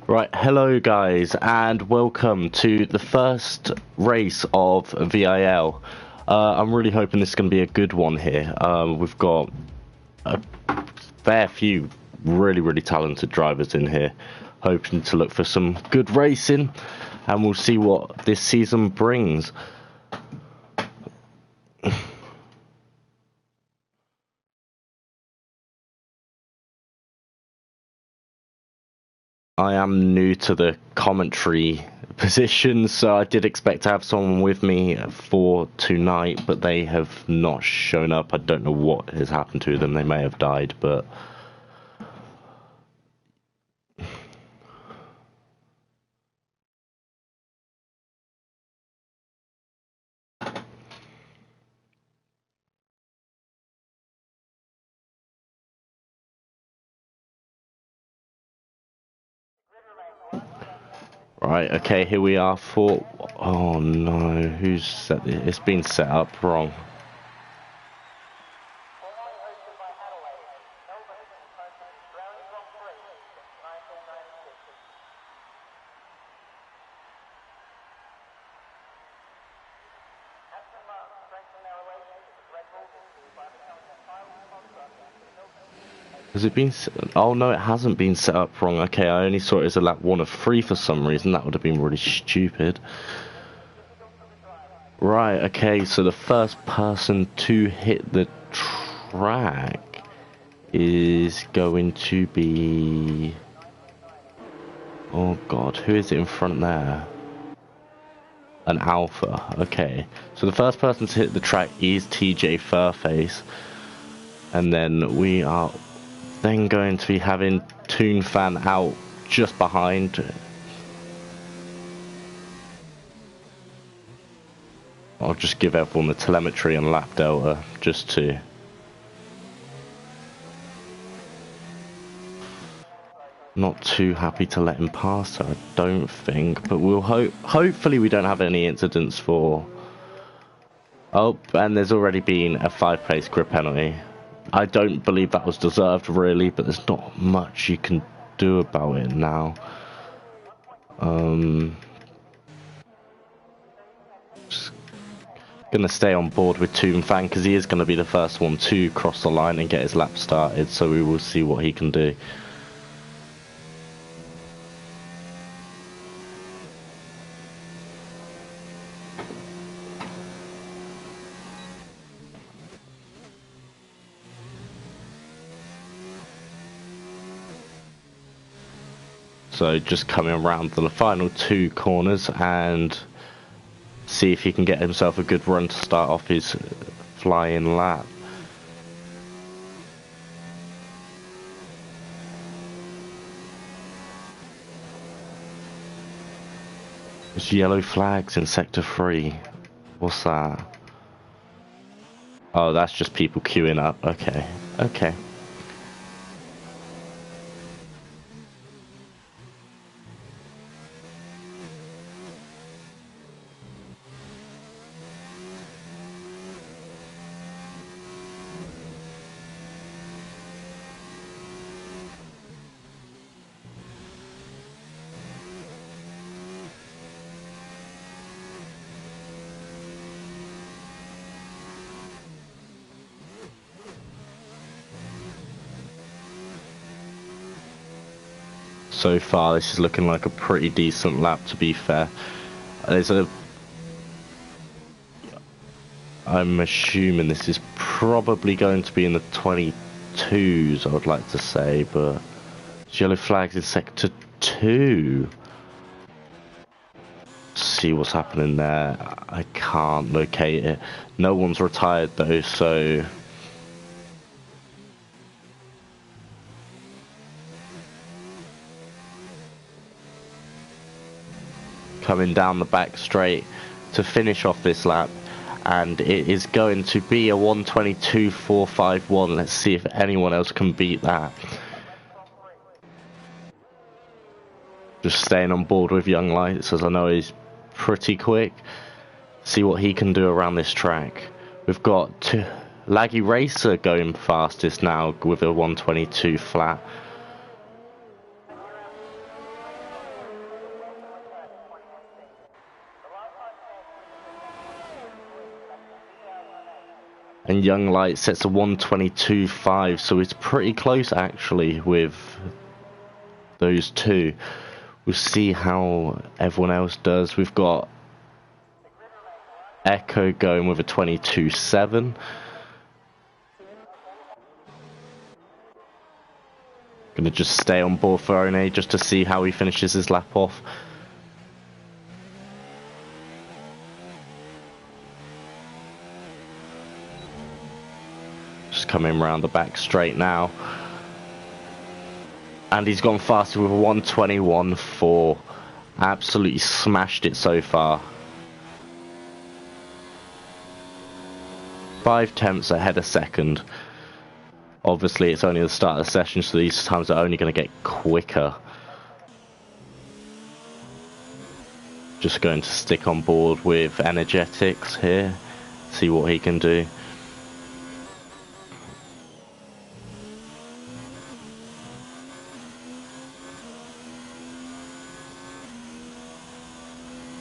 Right, hello guys, and welcome to the first race of VIL. I'm really hoping this is going to be a good one here. We've got a fair few really talented drivers in here, hoping to look for some good racing, and we'll see what this season brings. I am new to the commentary position, so I did expect to have someone with me for tonight, but they have not shown up. I don't know what has happened to them. They may have died, but right, okay, here we are for... Oh no, who's set it? It's been set up wrong. Has it been... Oh no, it hasn't been set up wrong. Okay, I only saw it as a lap 1 of 3 for some reason. That would have been really stupid. Right, okay, so the first person to hit the track is going to be... Oh god, who is it in front there? An Alpha, okay. So the first person to hit the track is TJ Furface. And then we are then going to be having Toon Fan out just behind. I'll just give everyone the telemetry on lap delta just to... Not too happy to let him pass her, I don't think, but we'll hopefully we don't have any incidents for... Oh, and there's already been a 5-place grid penalty. I don't believe that was deserved really, but there's not much you can do about it now. Just gonna stay on board with Toon Fan because he is gonna be the first one to cross the line and get his lap started, so we will see what he can do. So just coming around the final 2 corners and see if he can get himself a good run to start off his flying lap. There's yellow flags in sector 3. What's that? Oh, that's just people queuing up. Okay. Okay. So far, this is looking like a pretty decent lap, to be fair. There's a... I'm assuming this is probably going to be in the 22s, I would like to say, but... Yellow flags in sector 2. See what's happening there. I can't locate it. No one's retired though, so... Coming down the back straight to finish off this lap, and it is going to be a 1:22.451. Let's see if anyone else can beat that. Just staying on board with Young Lights, as I know he's pretty quick. See what he can do around this track. We've got Laggy Racer going fastest now with a 1:22 flat. And Young Light sets a 1:22.5, so it's pretty close actually with those two. We'll see how everyone else does. We've got Echo going with a 22.7. Gonna just stay on board for One just to see how he finishes his lap off. Just coming around the back straight now. And he's gone faster with a 1:21.4. Absolutely smashed it so far. 5 tenths ahead a second. Obviously it's only the start of the session, so these times are only going to get quicker. Just going to stick on board with Energetics here, see what he can do.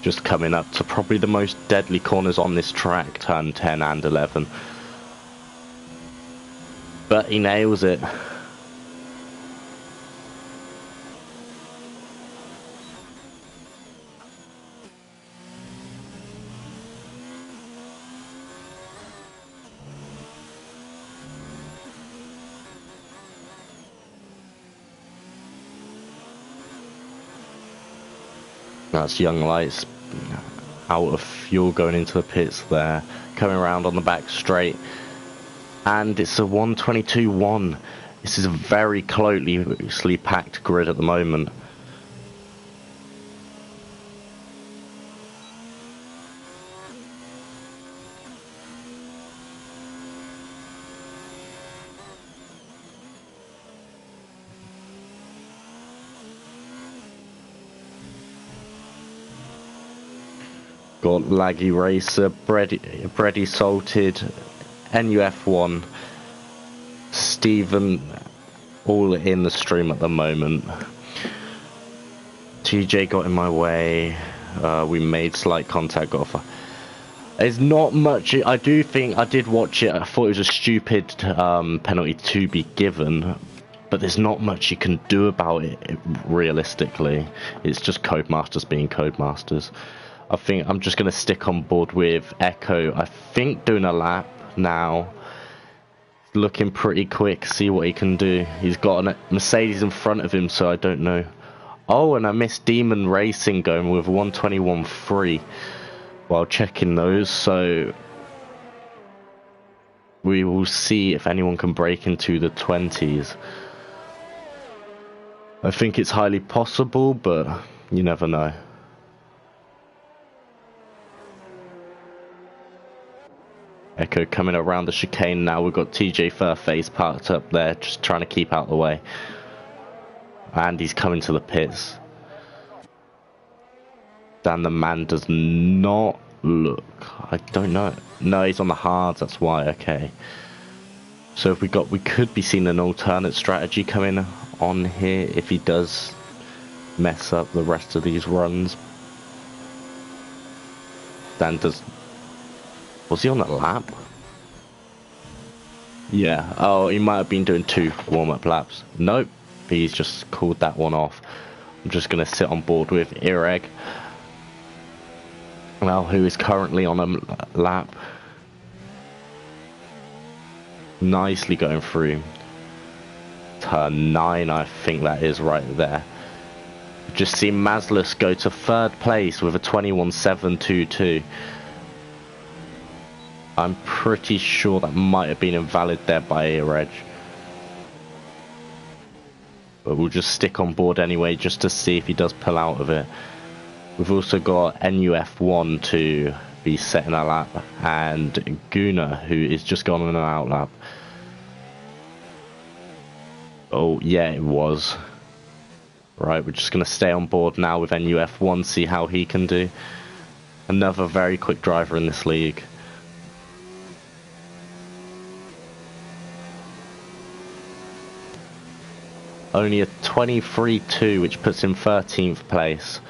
Just coming up to probably the most deadly corners on this track, turn 10 and 11. But he nails it. That's Young Lights out of fuel going into the pits there, coming around on the back straight, and it's a 1:22.1. This is a very closely packed grid at the moment. Got Laggy Racer, Bready Salted, NUF1, Stephen, all in the stream at the moment. TJ got in my way. We made slight contact. Got off. There's not much. I do think I did watch it. I thought it was a stupid penalty to be given, but there's not much you can do about it realistically. It's just Codemasters being Codemasters. I think I'm just going to stick on board with Echo. I think doing a lap now. Looking pretty quick. See what he can do. He's got a Mercedes in front of him, so I don't know. Oh, and I missed Demon Racing going with 1:21.3 while checking those. So we will see if anyone can break into the 20s. I think it's highly possible, but you never know. Echo coming around the chicane now. We've got TJ Furface parked up there, just trying to keep out the way. And he's coming to the pits. Dan the man does not look. I don't know. No, he's on the hards, that's why. Okay. So if we could be seeing an alternate strategy coming on here if he does mess up the rest of these runs. Dan does. Was he on that lap? Yeah. Oh, he might have been doing 2 warm-up laps. Nope. He's just called that one off. I'm just going to sit on board with Ireg. Well, who is currently on a lap. Nicely going through. Turn 9, I think that is right there. Just seen Maslus go to 3rd place with a 21.722. I'm pretty sure that might have been invalid there by Ireg. But we'll just stick on board anyway, just to see if he does pull out of it. We've also got NUF1 to be setting a lap, and Guna, who is just gone on an out lap. Oh, yeah, it was. Right, we're just going to stay on board now with NUF1, see how he can do. Another very quick driver in this league. Only a 23.2, which puts him 13th place.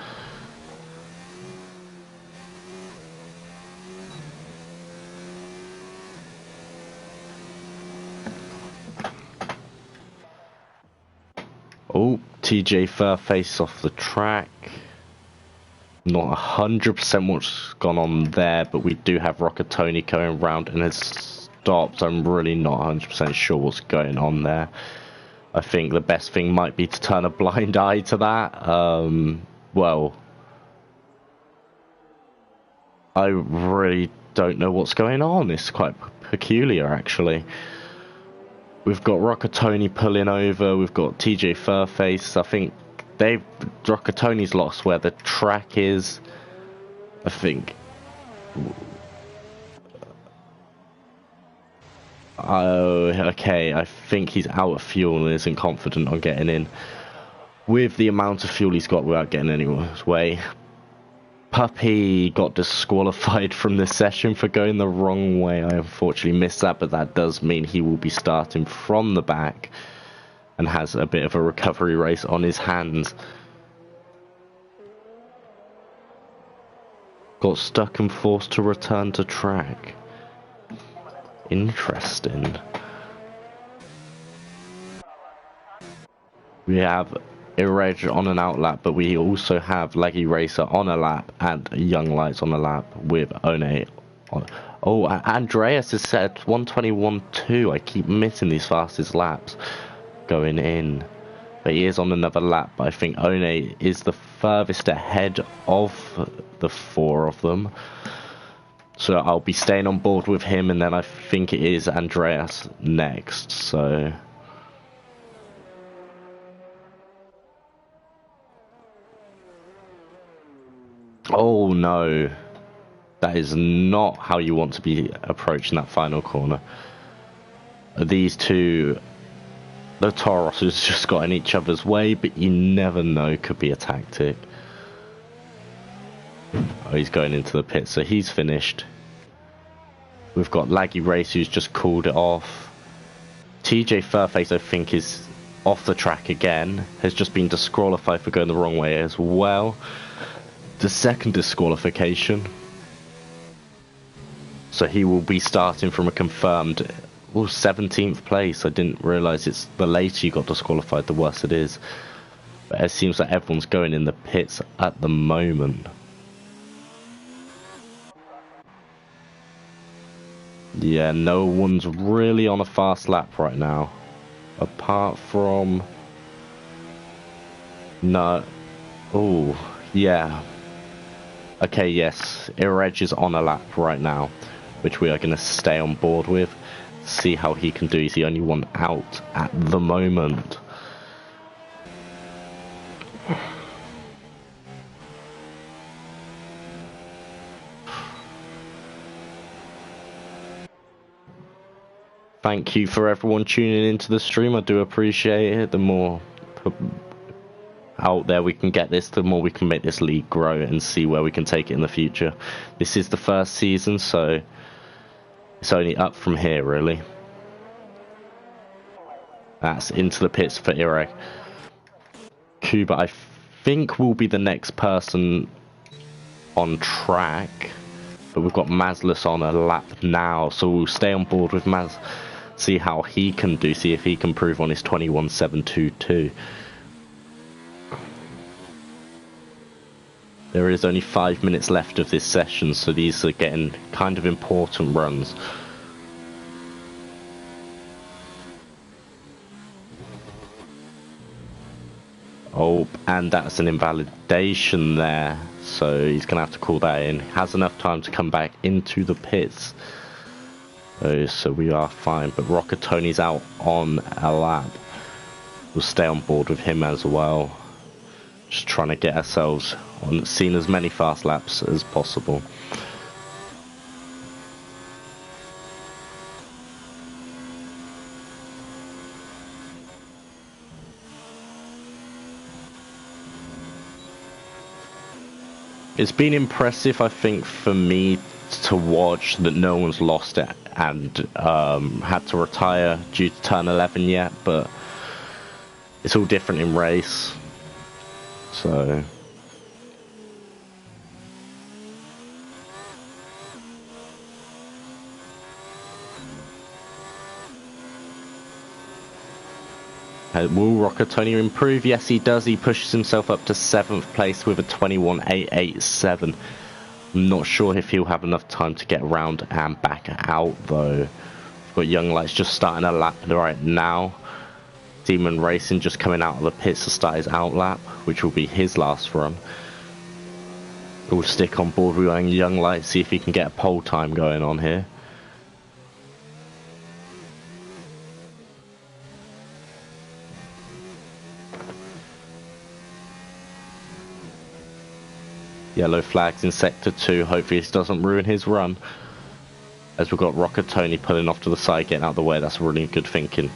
TJ Furface off the track. Not 100% what's gone on there, but we do have Rocket Tony going round and has stopped. I'm really not 100% sure what's going on there. I think the best thing might be to turn a blind eye to that. Well, I really don't know what's going on. It's quite peculiar, actually. We've got Rocket Tony pulling over. We've got TJ Furface. I think Rocket Tony's lost where the track is. I think. Oh, okay. I think he's out of fuel and isn't confident on getting in. With the amount of fuel he's got without getting anyone's way. Puppy got disqualified from this session for going the wrong way. I unfortunately missed that, but that does mean he will be starting from the back and has a bit of a recovery race on his hands. Got stuck and forced to return to track. Interesting. We have Irreg on an out lap, but we also have Laggy Racer on a lap and Young Lights on a lap with One on. Oh, Andreas has set 121.2. I keep missing these fastest laps going in. But he is on another lap, but I think One is the furthest ahead of the four of them. So I'll be staying on board with him, and then I think it is Andreas next, so... Oh no, that is not how you want to be approaching that final corner. These two, the Tauros just got in each other's way, but you never know, could be a tactic. Oh, he's going into the pit, so he's finished. We've got Laggy Race who's just called it off. TJ Furface, I think, is off the track again, has just been disqualified for going the wrong way as well. The second disqualification, so he will be starting from a confirmed 17th place. I didn't realise it's the later you got disqualified, the worse it is. But it seems like everyone's going in the pits at the moment. Yeah, no one's really on a fast lap right now, apart from no. Oh yeah. Okay, yes, Irreg is on a lap right now, which we are going to stay on board with, see how he can do. He's the only one out at the moment. Thank you for everyone tuning into the stream. I do appreciate it. The more out there we can get this, the more we can make this league grow and see where we can take it in the future. This is the first season, so it's only up from here, really. That's into the pits for Irek. Kuba, I think, will be the next person on track, but we've got Mazlus on a lap now, so we'll stay on board with Maz, see how he can do, see if he can improve on his 21.722. There is only 5 minutes left of this session, so these are getting kind of important runs. Oh, and that's an invalidation there, so he's going to have to call that in. Has enough time to come back into the pits. Oh, so we are fine, but Rocket Tony's out on a lap. We'll stay on board with him as well. Just trying to get ourselves on, seen as many fast laps as possible. It's been impressive, I think, for me to watch that no one's lost it and had to retire due to turn 11 yet, but it's all different in race, so... Will Rockatoni improve? Yes, he does. He pushes himself up to 7th place with a 21.887. I'm not sure if he'll have enough time to get around and back out, though. We've got Young Lights just starting a lap right now. Demon Racing just coming out of the pits to start his out lap, which will be his last run. We'll stick on board with Young Lights, see if he can get a pole time going on here. Yellow flags in sector 2. Hopefully this doesn't ruin his run. As we've got Rockatoni pulling off to the side, getting out of the way. That's really good thinking.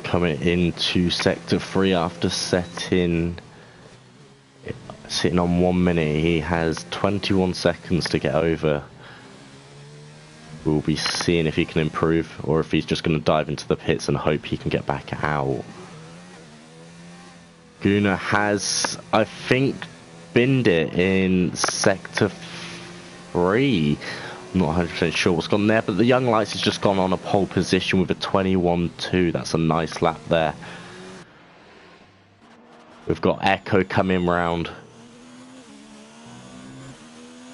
Coming into sector 3 after sitting on 1 minute, he has 21 seconds to get over. We'll be seeing if he can improve or if he's just going to dive into the pits and hope he can get back out. Guna has, I think, binned it in sector 3. I'm not 100% sure what's gone there, but the Young Lights has just gone on a pole position with a 21.2. That's a nice lap there. We've got Echo coming round.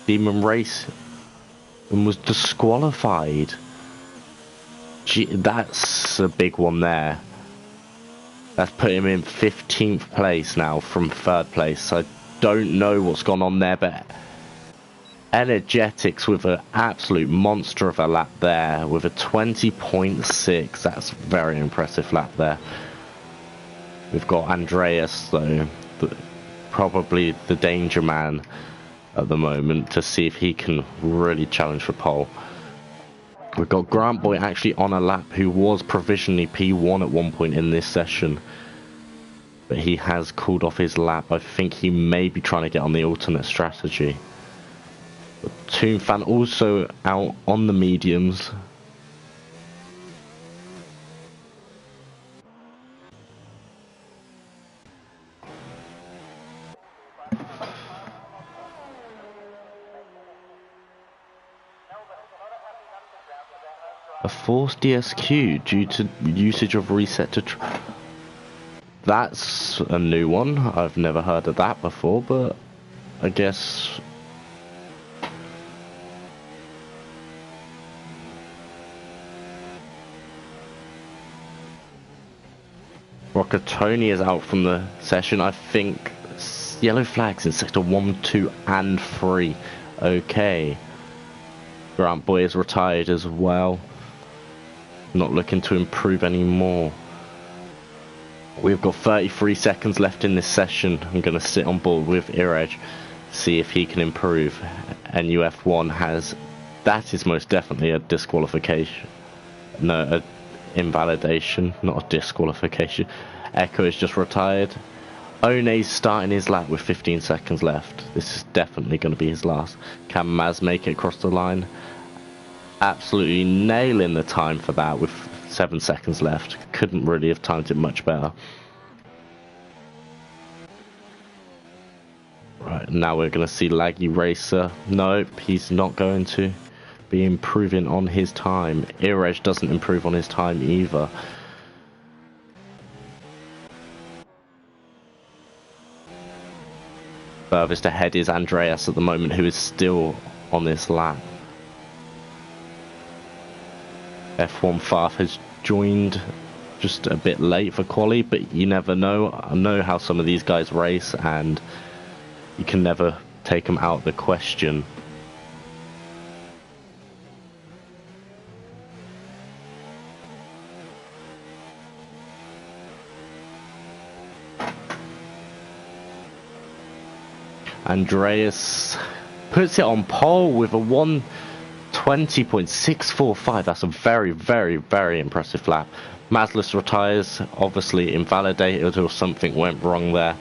Demon Race and was disqualified. Gee, that's a big one there. That's put him in 15th place now from 3rd place. I don't know what's gone on there, but Energetics with an absolute monster of a lap there with a 20.6. That's a very impressive lap there. We've got Andreas, though, probably the danger man at the moment, to see if he can really challenge for pole. We've got Grant Boy actually on a lap, who was provisionally P1 at one point in this session, but he has called off his lap. I think he may be trying to get on the alternate strategy. Toon Fan also out on the mediums. A forced DSQ due to usage of reset to... That's a new one. I've never heard of that before, but I guess... Rockatoni is out from the session. I think yellow flags in sector 1, 2 and 3. Okay. Grant Boy is retired as well. Not looking to improve anymore. We've got 33 seconds left in this session. I'm going to sit on board with Irej, see if he can improve. NUF1 has... That is most definitely a disqualification. No, a invalidation, not a disqualification. Echo is just retired. One's starting his lap with 15 seconds left. This is definitely going to be his last. Can Maz make it across the line? Absolutely nailing the time for that with 7 seconds left. Couldn't really have timed it much better. Right, now we're going to see Laggy Racer. Nope, he's not going to be improving on his time. Irej doesn't improve on his time either. Furthest ahead is Andreas at the moment, who is still on this lap. F1 Faf has joined just a bit late for quali, but you never know. I know how some of these guys race, and you can never take them out of the question. Andreas puts it on pole with a 1:20.645. That's a very, very, very impressive lap. Mazlis retires, obviously invalidated or something went wrong there.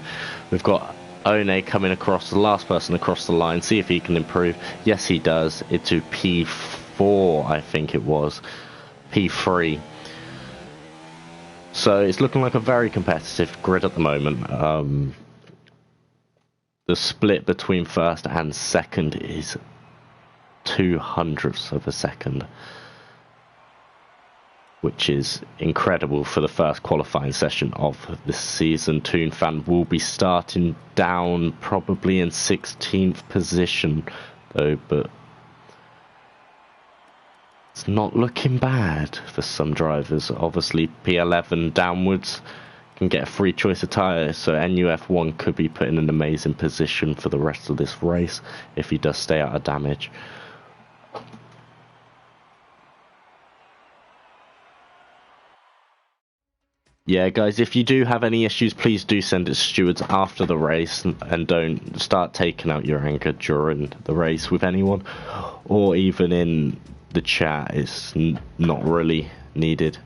We've got One coming across, the last person across the line, see if he can improve. Yes, he does. Into P4, I think it was. P3. So it's looking like a very competitive grid at the moment. The split between first and second is 0.02 of a second, which is incredible for the first qualifying session of this season. Toon Fan will be starting down probably in 16th position though, but it's not looking bad for some drivers. Obviously P11 downwards can get a free choice of tyre, so NUF1 could be put in an amazing position for the rest of this race if he does stay out of damage. Yeah, guys, if you do have any issues, please do send it to stewards after the race, and don't start taking out your anger during the race with anyone, or even in the chat. It's not really needed.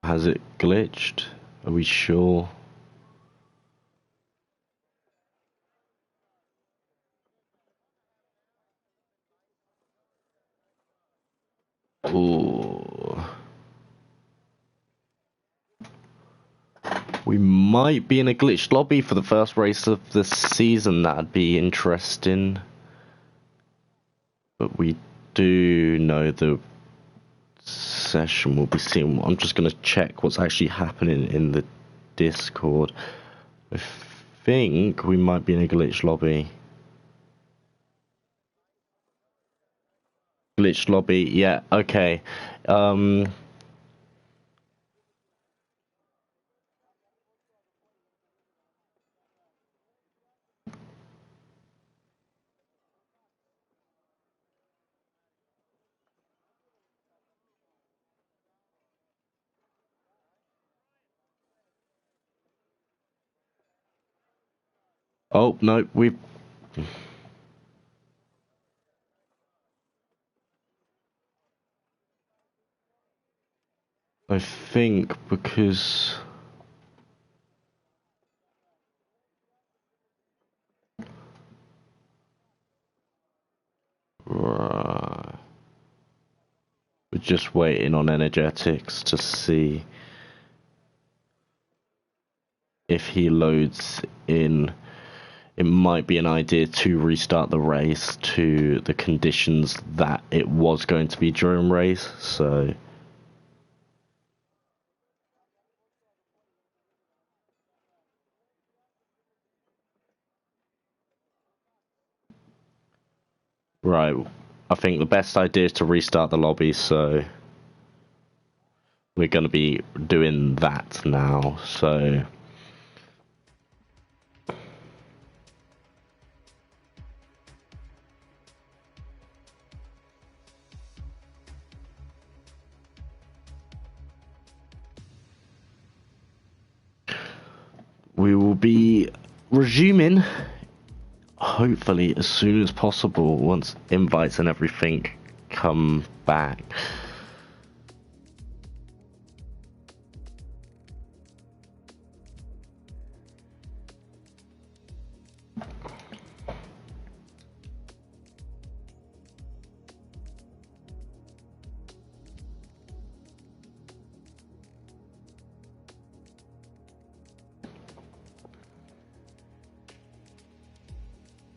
Has it glitched? Are we sure? Ooh. We might be in a glitched lobby for the first race of the season. That'd be interesting. But we do know the session will be seen. I'm just going to check what's actually happening in the Discord. I think we might be in a glitched lobby. Glitched lobby, yeah, okay. Oh, no, we've... I think because... We're just waiting on energetics to see if he loads in. It might be an idea to restart the race to the conditions that it was going to be during race, so... Right, I think the best idea is to restart the lobby, so... We're going to be doing that now, so... We will be resuming, hopefully, as soon as possible once invites and everything come back.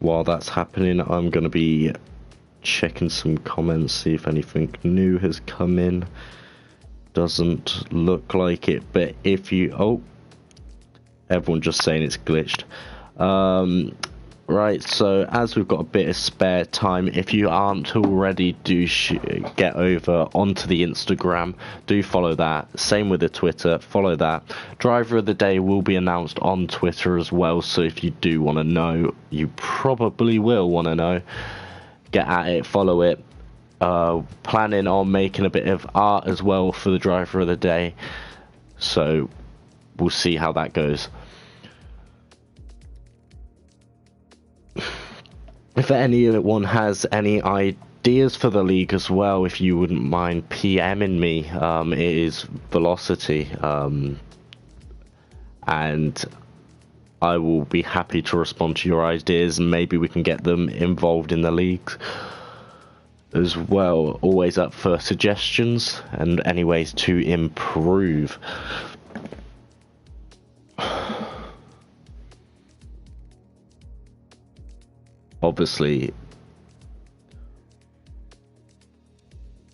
while that's happening, I'm going to be checking some comments, see if anything new has come in. Doesn't look like it, but if you... Oh, everyone just saying it's glitched. Right, so as we've got a bit of spare time, if you aren't already, do get over onto the Instagram, do follow that. Same with the Twitter, follow that. Driver of the day will be announced on Twitter as well, so if you do want to know, you probably will want to know, get at it, follow it. Planning on making a bit of art as well for the driver of the day, so we'll see how that goes. If anyone has any ideas for the league as well, if you wouldn't mind PMing me, it is Velocity, and I will be happy to respond to your ideas, and maybe we can get them involved in the leagues as well. Always up for suggestions and any ways to improve. Obviously,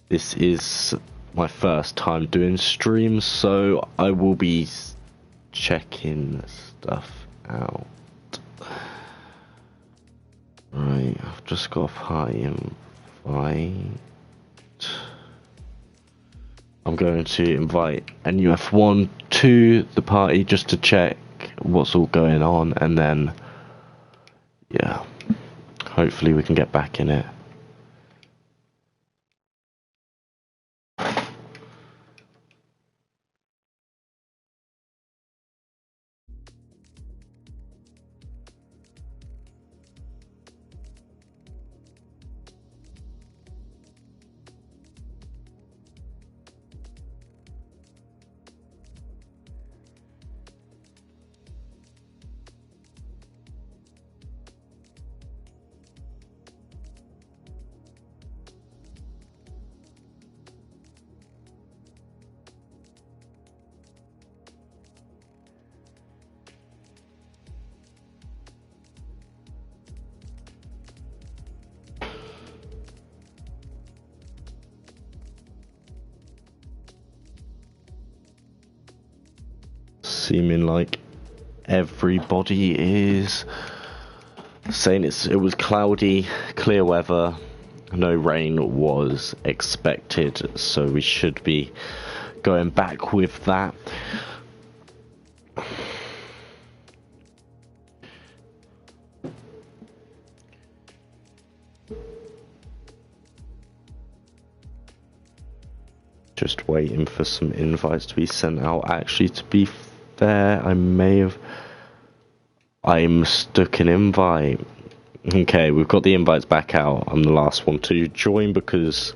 this is my first time doing streams, so I will be checking stuff out. Right, I've just got a party invite. I'm going to invite NUF1 to the party just to check what's all going on, and then, yeah, hopefully we can get back in it. Seeming like everybody is saying it was cloudy, clear weather, no rain was expected, so we should be going back with that. Just waiting for some invites to be sent out. Actually, to be fair, I'm stuck an invite. Okay, we've got the invites back out. I'm the last one to join because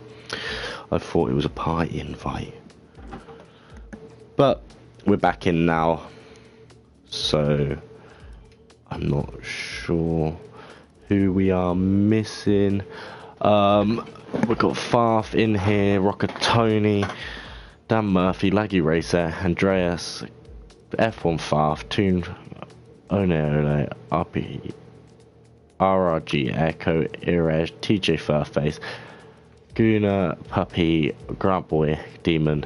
I thought it was a party invite. But we're back in now, so I'm not sure who we are missing. We've got Farf in here, Rocker Tony, Dan Murphy, Laggy Racer, Andreas, F1 Farf, Toon, One, RP, RRG, Echo, Irej, TJ Furface, Guna, Puppy, Grant Boy, Demon,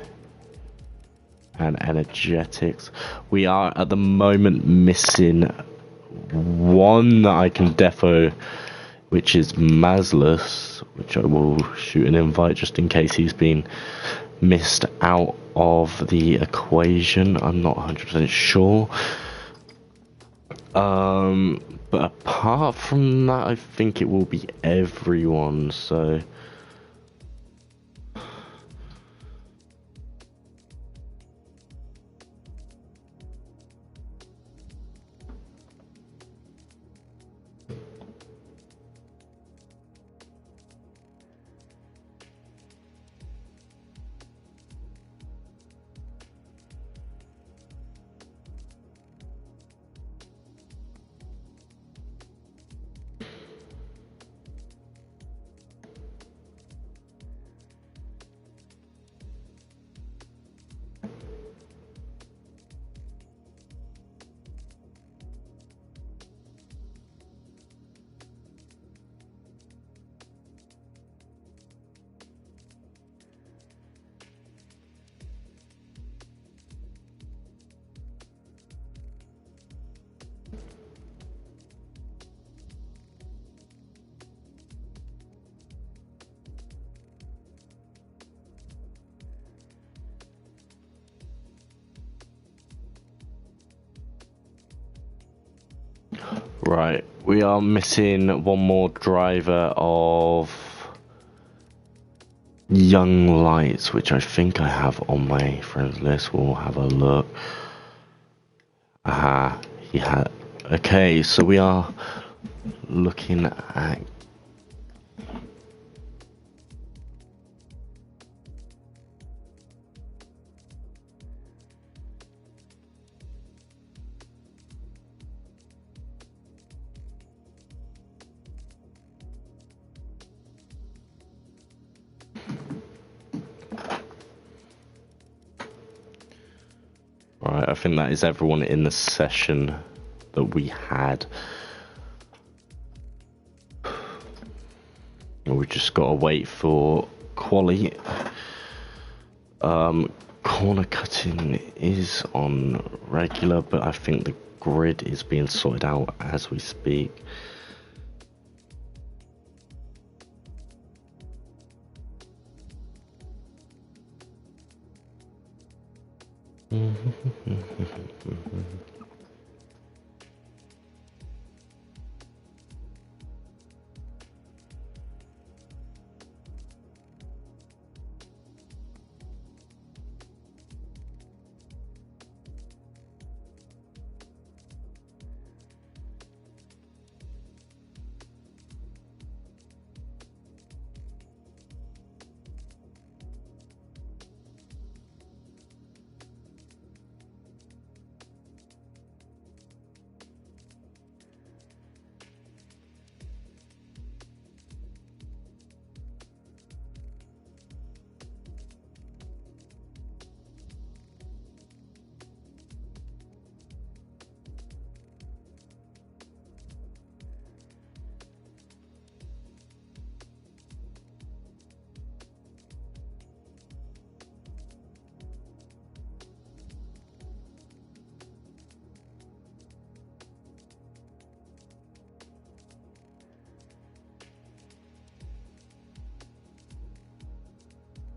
and Energetics. We are at the moment missing one that I can defo, which is Mazlus, which I will shoot an invite just in case he's been missed out of the equation. I'm not 100% sure. But apart from that, I think it will be everyone, so... Right, we are missing one more driver of Young Lights, which I think I have on my friends list. We'll have a look. Aha, he had. Okay, so we are looking at. Right, I think that is everyone in the session that we had. We've just got to wait for quali. Corner cutting is on regular, but I think the grid is being sorted out as we speak.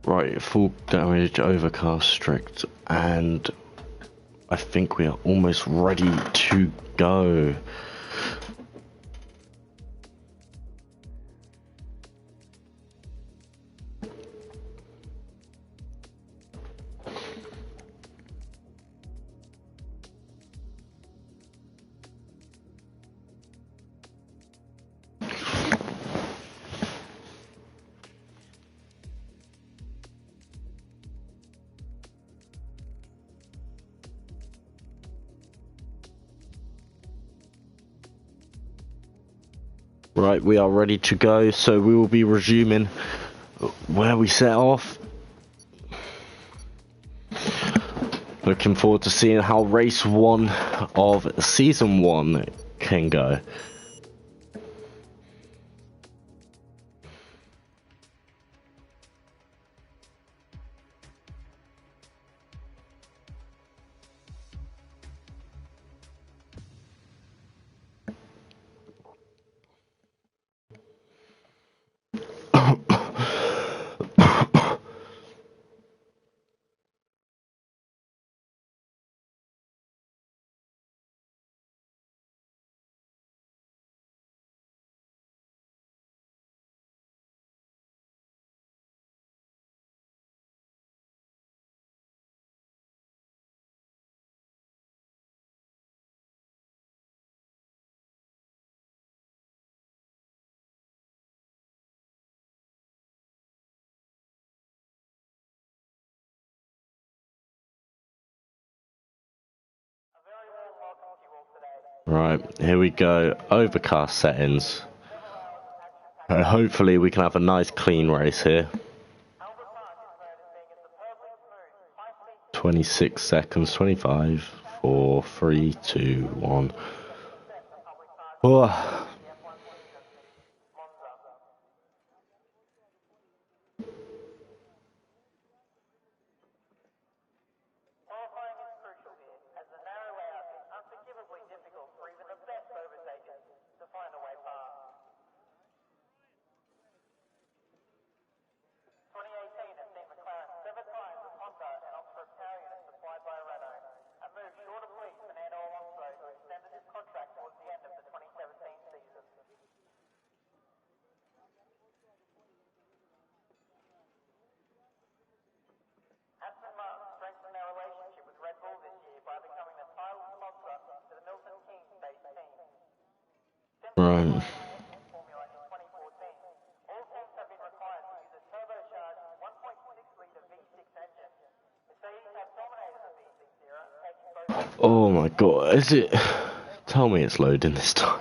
Right, full damage, overcast, strict, and I think we are almost ready to go. Right, we are ready to go, so we will be resuming where we set off. Looking forward to seeing how race 1 of season 1 can go. Right, here we go. Overcast settings. Hopefully we can have a nice clean race here. 26 seconds, 25, 4, 3, 2, 1. Oh. Right. Oh my god, is it? Tell me it's loading this time.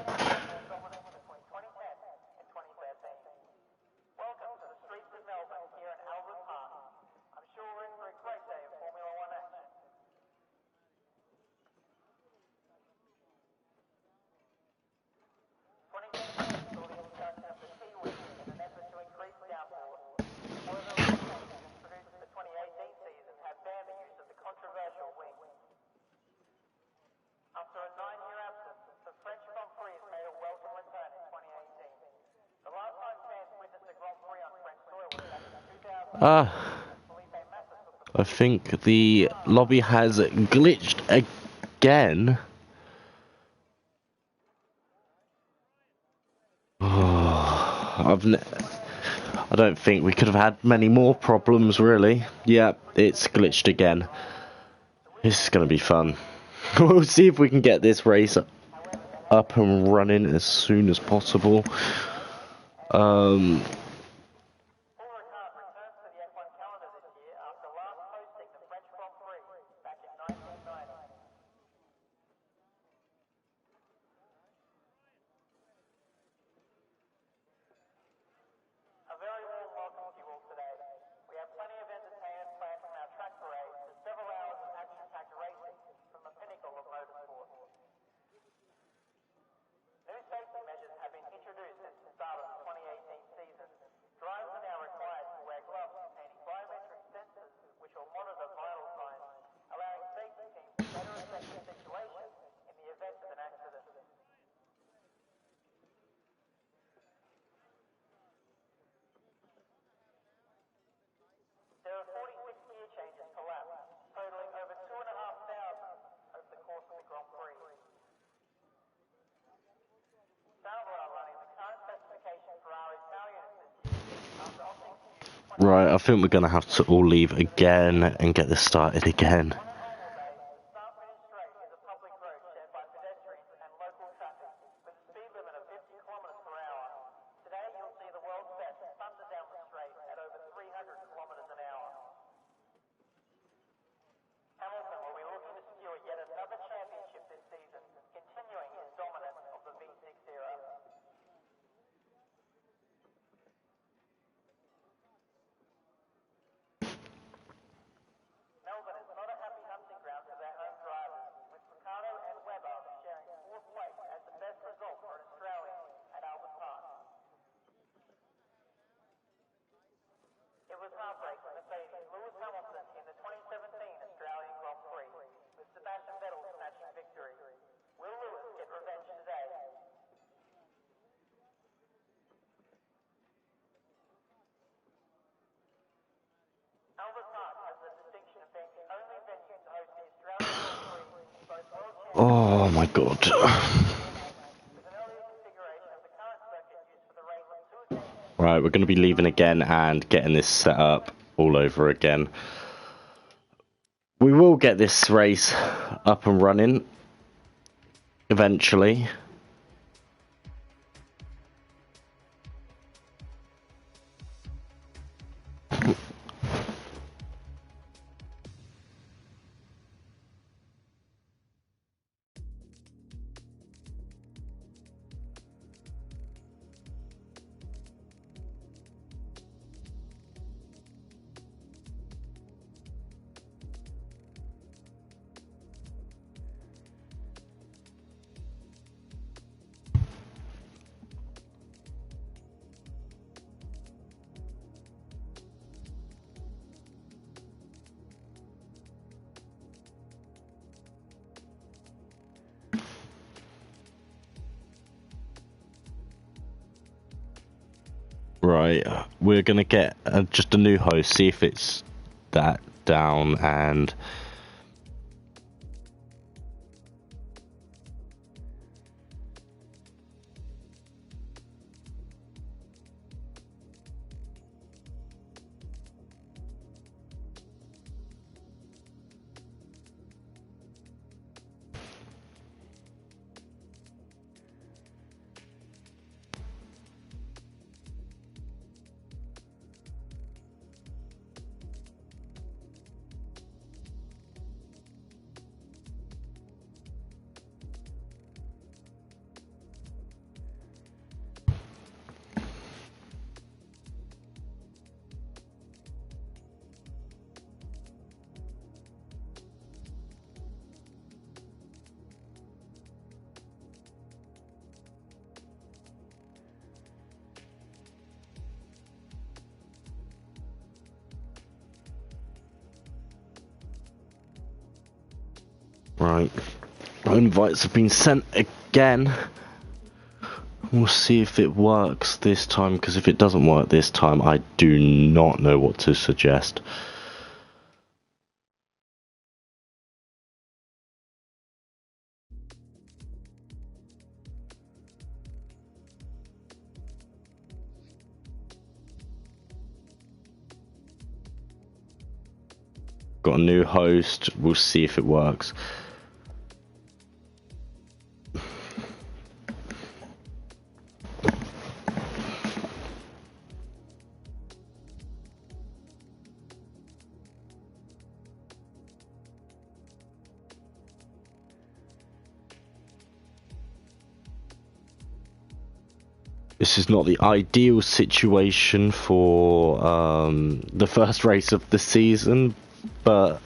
I think the lobby has glitched again. I don't think we could have had many more problems, really. Yeah, it's glitched again. This is going to be fun. We'll see if we can get this race up and running as soon as possible. Right, I think we're going to have to all leave again and get this started again. Oh my god. Right, we're going to be leaving again and getting this set up all over again. We will get this race up and running eventually. Right, we're gonna get just a new host, see if it's that down, and Right. Invites have been sent again. We'll see if it works this time, because if it doesn't work this time, I do not know what to suggest. Got a new host. We'll see if it works. This is not the ideal situation for the first race of the season, but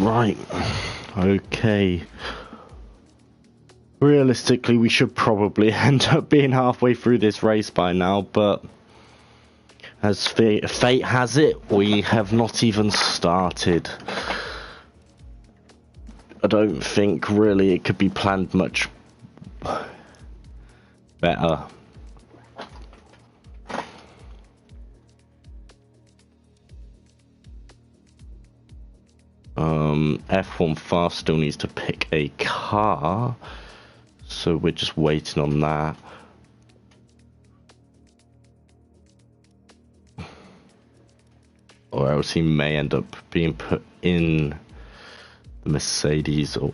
right. Okay. Realistically, we should probably end up being halfway through this race by now, but as fate has it, we have not even started. I don't think really it could be planned much better. F1 Fast still needs to pick a car. So we're just waiting on that. Or else he may end up being put in the Mercedes or...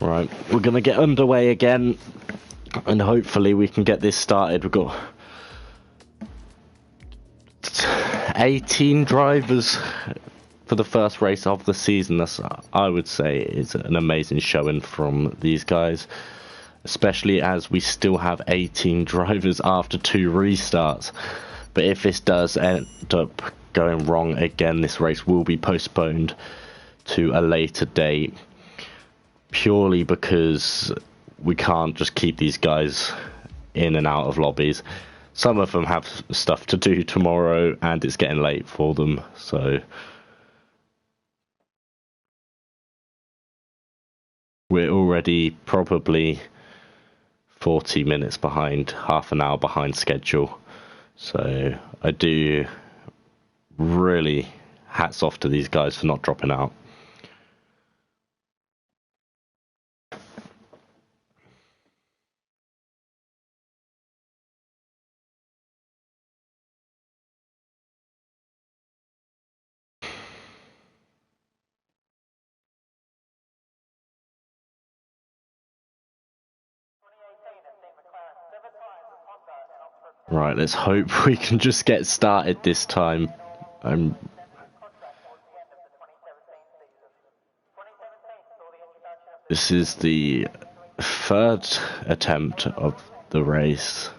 Right, we're gonna get underway again, and hopefully we can get this started. We've got 18 drivers for the first race of the season. That's, I would say, is an amazing showing from these guys, especially as we still have 18 drivers after 2 restarts. But if this does end up going wrong again, this race will be postponed to a later date, purely because we can't just keep these guys in and out of lobbies. Some of them have stuff to do tomorrow and it's getting late for them, so we're already probably 40 minutes behind, half an hour behind schedule. So I do really hats off to these guys for not dropping out. Right, let's hope we can just get started this time. This is the 3rd attempt of the race.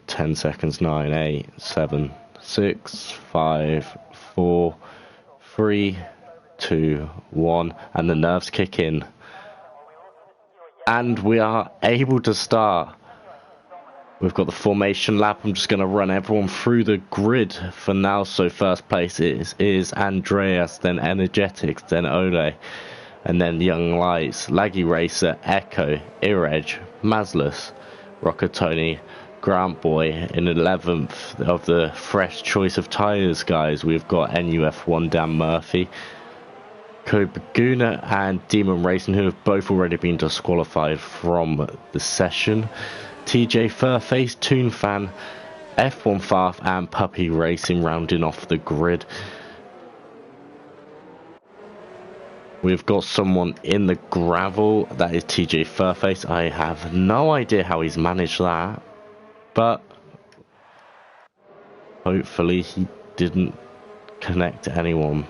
Ten seconds. 9, 8, 7, 6, 5, 4, 3, 2, 1, and the nerves kick in. And we are able to start. We've got the formation lap. I'm just going to run everyone through the grid for now. So first place is Andreas, then Energetics, then Ole, and then Young Lights, Laggy Racer, Echo, Ireg, Mazlus, Rocker Tony, Grant Boy. In 11th of the fresh choice of tyres, guys, we've got NUF1 Dan Murphy, Kobaguna and Demon Racing, who have both already been disqualified from the session. TJ Furface, Toon Fan, F1 Farf and Puppy Racing rounding off the grid. We've got someone in the gravel, that is TJ Furface. I have no idea how he's managed that, but hopefully he didn't connect to anyone.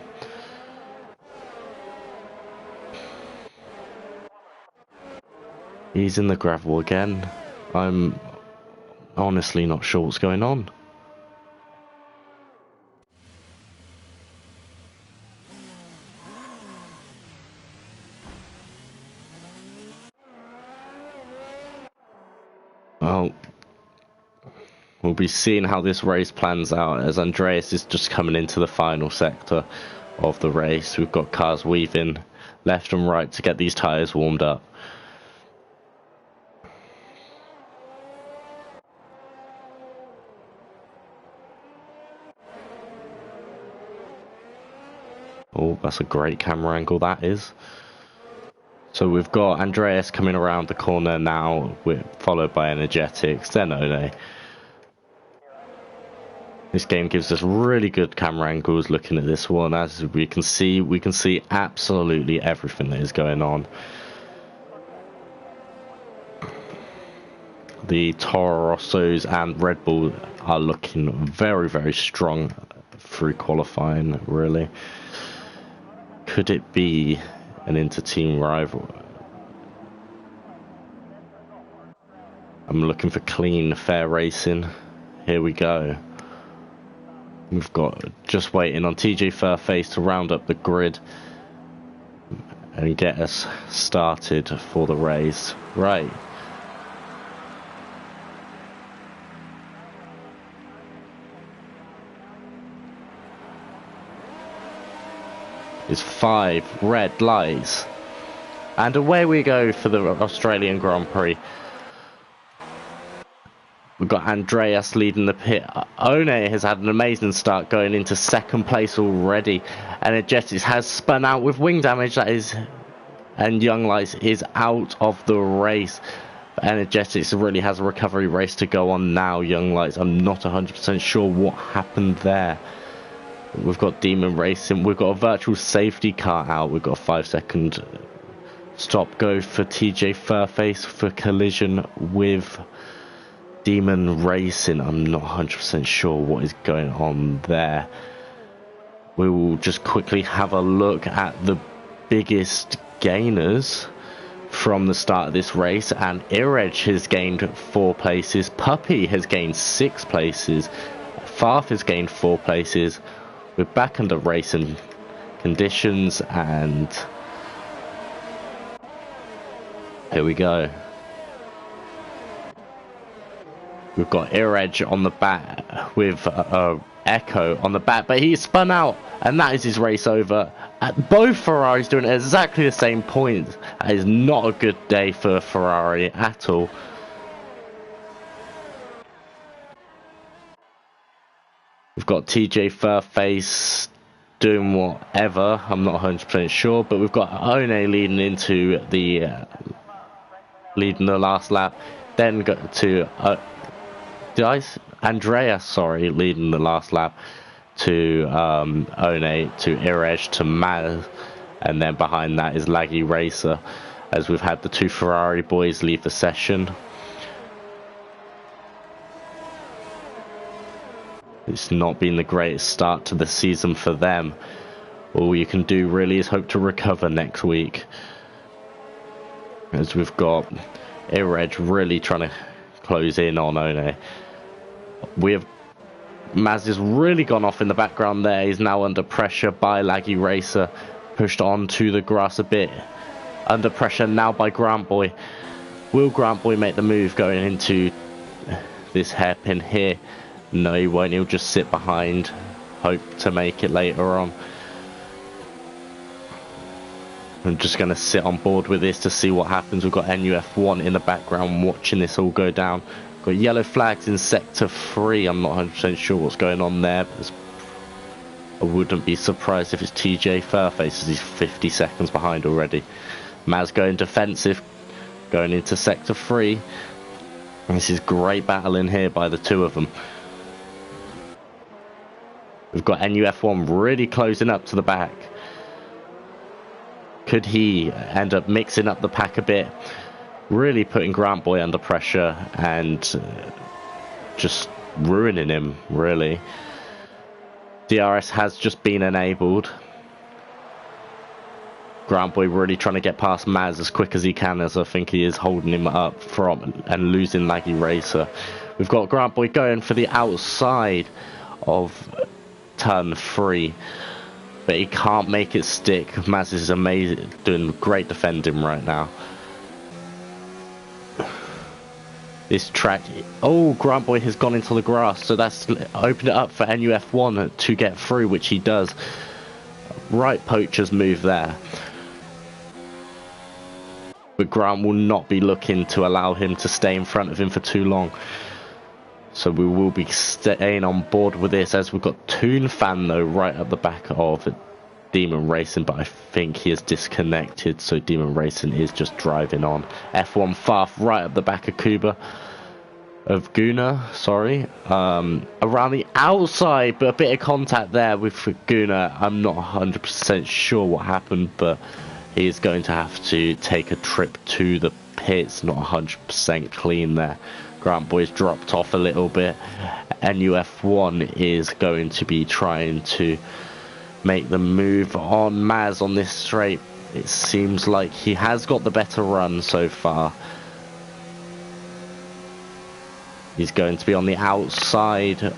He's in the gravel again. I'm honestly not sure what's going on. Well, we'll be seeing how this race plans out, as Andreas is just coming into the final sector of the race. We've got cars weaving left and right to get these tyres warmed up. Oh, that's a great camera angle, that is. So we've got Andreas coming around the corner now, followed by Energetics, then Ole. This game gives us really good camera angles looking at this one. As we can see absolutely everything that is going on. The Toro Rossos and Red Bull are looking very, very strong through qualifying, really. Could it be an inter-team rival? I'm looking for clean, fair racing. Here we go. We've got just waiting on TJ Furface to round up the grid and get us started for the race. Right. Is 5 red lights. And away we go for the Australian Grand Prix. We've got Andreas leading the pit. One has had an amazing start going into second place already. Energetics has spun out with wing damage, that is, and Young Lights is out of the race. Energetics really has a recovery race to go on now. Young Lights, I'm not 100% sure what happened there. We've got Demon Racing. We've got a virtual safety car out. We've got a 5-second stop go for TJ Furface for collision with Demon Racing. I'm not 100% sure what is going on there. We will just quickly have a look at the biggest gainers from the start of this race, and Ireg has gained 4 places, Puppy has gained 6 places, Farf has gained 4 places. We're back under racing conditions, and here we go. We've got Ireg on the back with Echo on the back, but he's spun out, and that is his race over. Both Ferraris doing exactly the same point. That is not a good day for Ferrari at all. We've got TJ Furface doing whatever, I'm not 100% sure, but we've got One leading into the leading the last lap, then go to Andreas, sorry, leading the last lap to One, to Ireg, to Maz, and then behind that is Laggy Racer, as we've had the 2 Ferrari boys leave the session. It's not been the greatest start to the season for them. All you can do really is hope to recover next week, as we've got Ireg really trying to close in on One. Maz has really gone off in the background there. He's now under pressure by Laggy Racer, pushed onto the grass a bit. Under pressure now by Grant Boy. Will Grant Boy make the move going into this hairpin here? No, he won't. He'll just sit behind, hope to make it later on. I'm just going to sit on board with this to see what happens. We've got NUF1 in the background watching this all go down. Got yellow flags in sector 3. I'm not 100% sure what's going on there. I wouldn't be surprised if it's TJ Furface, as he's 50 seconds behind already. Maz going defensive, going into sector 3. This is great battling here by the 2 of them. We've got NUF1 really closing up to the back. Could he end up mixing up the pack a bit? Really putting Grant Boy under pressure and just ruining him, really. DRS has just been enabled. Grant Boy really trying to get past Maz as quick as he can, as I think he is holding him up from and losing Laggy Racer. We've got Grant Boy going for the outside of turn 3, but he can't make it stick. Maz is amazing, doing great defending right now. This track, oh, Grant Boy has gone into the grass, so that's opened it up for NUF1 to get through, which he does. Right poacher's move there. But Grant will not be looking to allow him to stay in front of him for too long. So we will be staying on board with this, as we've got Toon Fan though right at the back of Demon Racing, but I think he is disconnected, so Demon Racing is just driving on. F1 Farf right at the back of Guna, sorry. Around the outside, but a bit of contact there with Guna. I'm not 100% sure what happened, but he is going to have to take a trip to the pits. Not 100% clean there. Grant Boy's dropped off a little bit. NUF1 is going to be trying to make the move on Maz on this straight. It seems like he has got the better run so far. He's going to be on the outside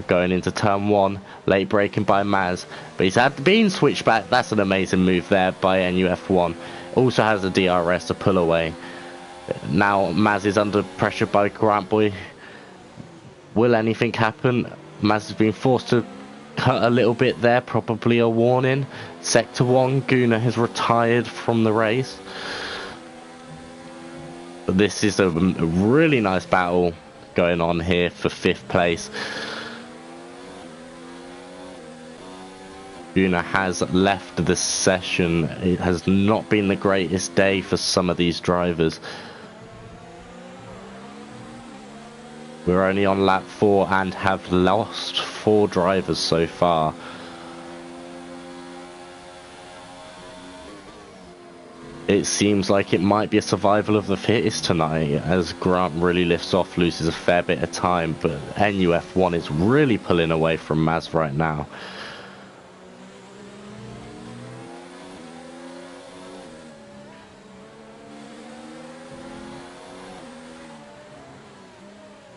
going into turn 1. Late braking by Maz, but he's been switched back. That's an amazing move there by NUF1. Also has a DRS to pull away. Now Maz is under pressure by Grant Boy. Will anything happen? Maz has been forced to cut a little bit there, probably a warning. Sector 1, Guna has retired from the race. But this is a really nice battle going on here for 5th place. Guna has left the session. It has not been the greatest day for some of these drivers. We're only on lap 4 and have lost 4 drivers so far. It seems like it might be a survival of the fittest tonight, as Grant really lifts off, loses a fair bit of time, but NUF1 is really pulling away from Maz right now.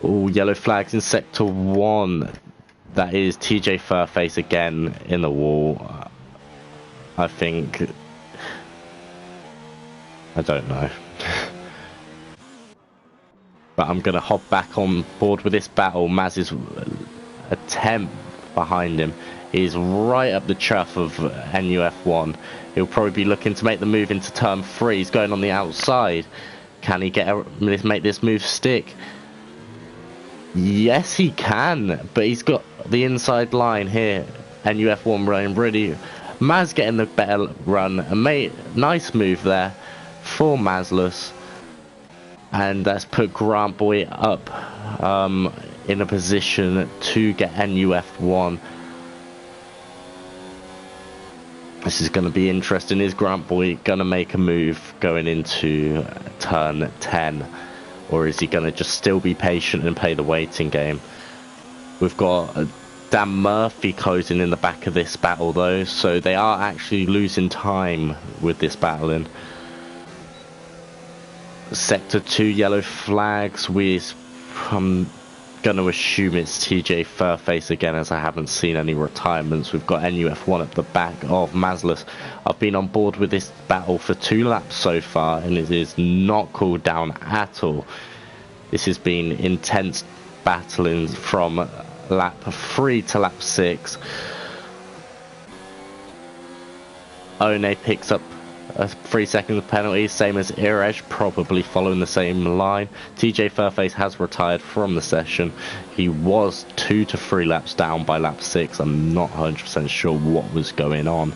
Oh, yellow flags in sector 1. That is TJ Furface again in the wall. I think. I don't know. But I'm going to hop back on board with this battle. Maz is a tenth behind him. He's right up the chuff of NUF1. He'll probably be looking to make the move into turn 3. He's going on the outside. Can he make this move stick? Yes, he can, but he's got the inside line here. NUF1 running really. Maz getting the better run. Nice move there for Mazless. And that's put Grant Boy up in a position to get NUF1. This is going to be interesting. Is Grant Boy going to make a move going into turn 10? Or is he going to just still be patient and play the waiting game? We've got Dan Murphy closing in the back of this battle though, so they are actually losing time with this battling. Sector 2 yellow flags. I'm going to assume it's TJ Furface again, as I haven't seen any retirements. We've got NUF1 at the back of Mazless. I've been on board with this battle for 2 laps so far, and it is not cooled down at all. This has been intense battling from lap 3 to lap 6. One picks up a 3 second penalty, same as Irej, probably following the same line. TJ Furface has retired from the session. He was 2 to 3 laps down by lap 6. I'm not 100% sure what was going on.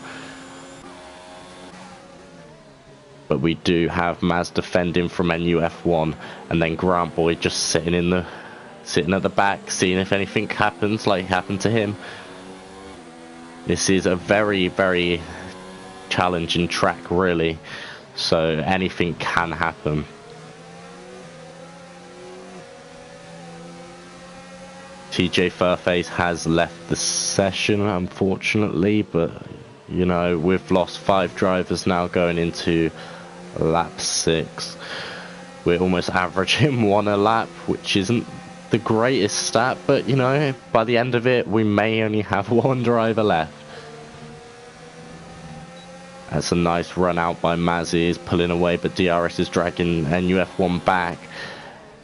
But we do have Maz defending from NUF1, and then Grant Boy just sitting at the back, seeing if anything happens like happened to him. This is a very, very challenging track, really, so anything can happen. TJ Furface has left the session, unfortunately, but you know, we've lost 5 drivers now going into lap 6. We're almost averaging 1 a lap, which isn't the greatest stat, but you know, by the end of it we may only have 1 driver left. That's a nice run out by Mazzy, is pulling away, but DRS is dragging NUF1 back.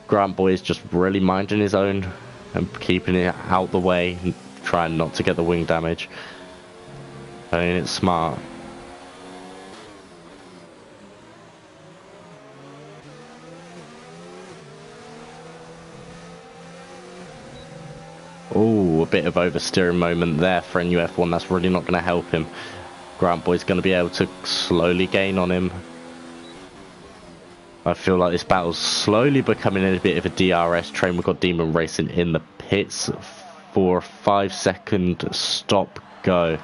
Grant Boy is just really minding his own and keeping it out the way, trying not to get the wing damage. Playing it smart. Oh, a bit of oversteering moment there for NUF1. That's really not going to help him. Grant Boy's going to be able to slowly gain on him. I feel like this battle's slowly becoming a bit of a DRS train. We've got Demon Racing in the pits for a 5-second stop go.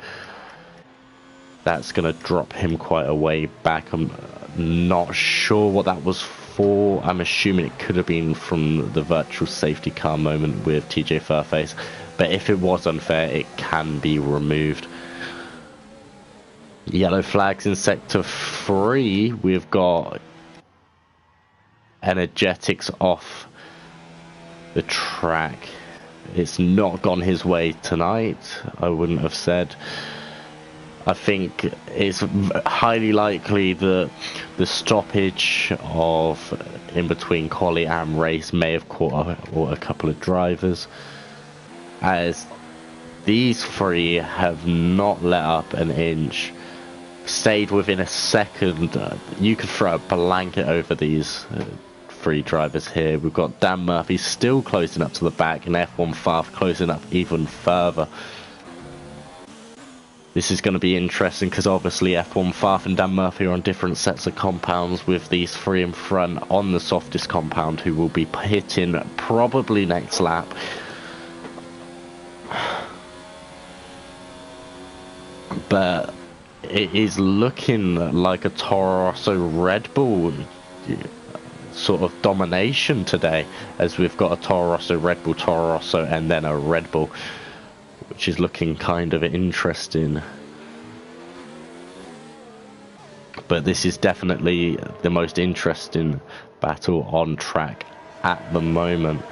That's going to drop him quite a way back. I'm not sure what that was for. I'm assuming it could have been from the virtual safety car moment with TJ Furface. But if it was unfair, it can be removed. Yellow flags in sector 3. We've got energetics off the track. It's not gone his way tonight, I wouldn't have said. I think it's highly likely that the stoppage of in between quali and race may have caught a couple of drivers, as these three have not let up an inch, stayed within a second. You could throw a blanket over these three drivers here. We've got Dan Murphy still closing up to the back, and F1 Faf closing up even further. This is going to be interesting because obviously F1 Faf and Dan Murphy are on different sets of compounds, with these three in front on the softest compound, who will be hitting probably next lap. But it is looking like a Toro Rosso Red Bull sort of domination today, as we've got a Toro Rosso, Red Bull, Toro Rosso, and then a Red Bull, which is looking kind of interesting. But this is definitely the most interesting battle on track at the moment.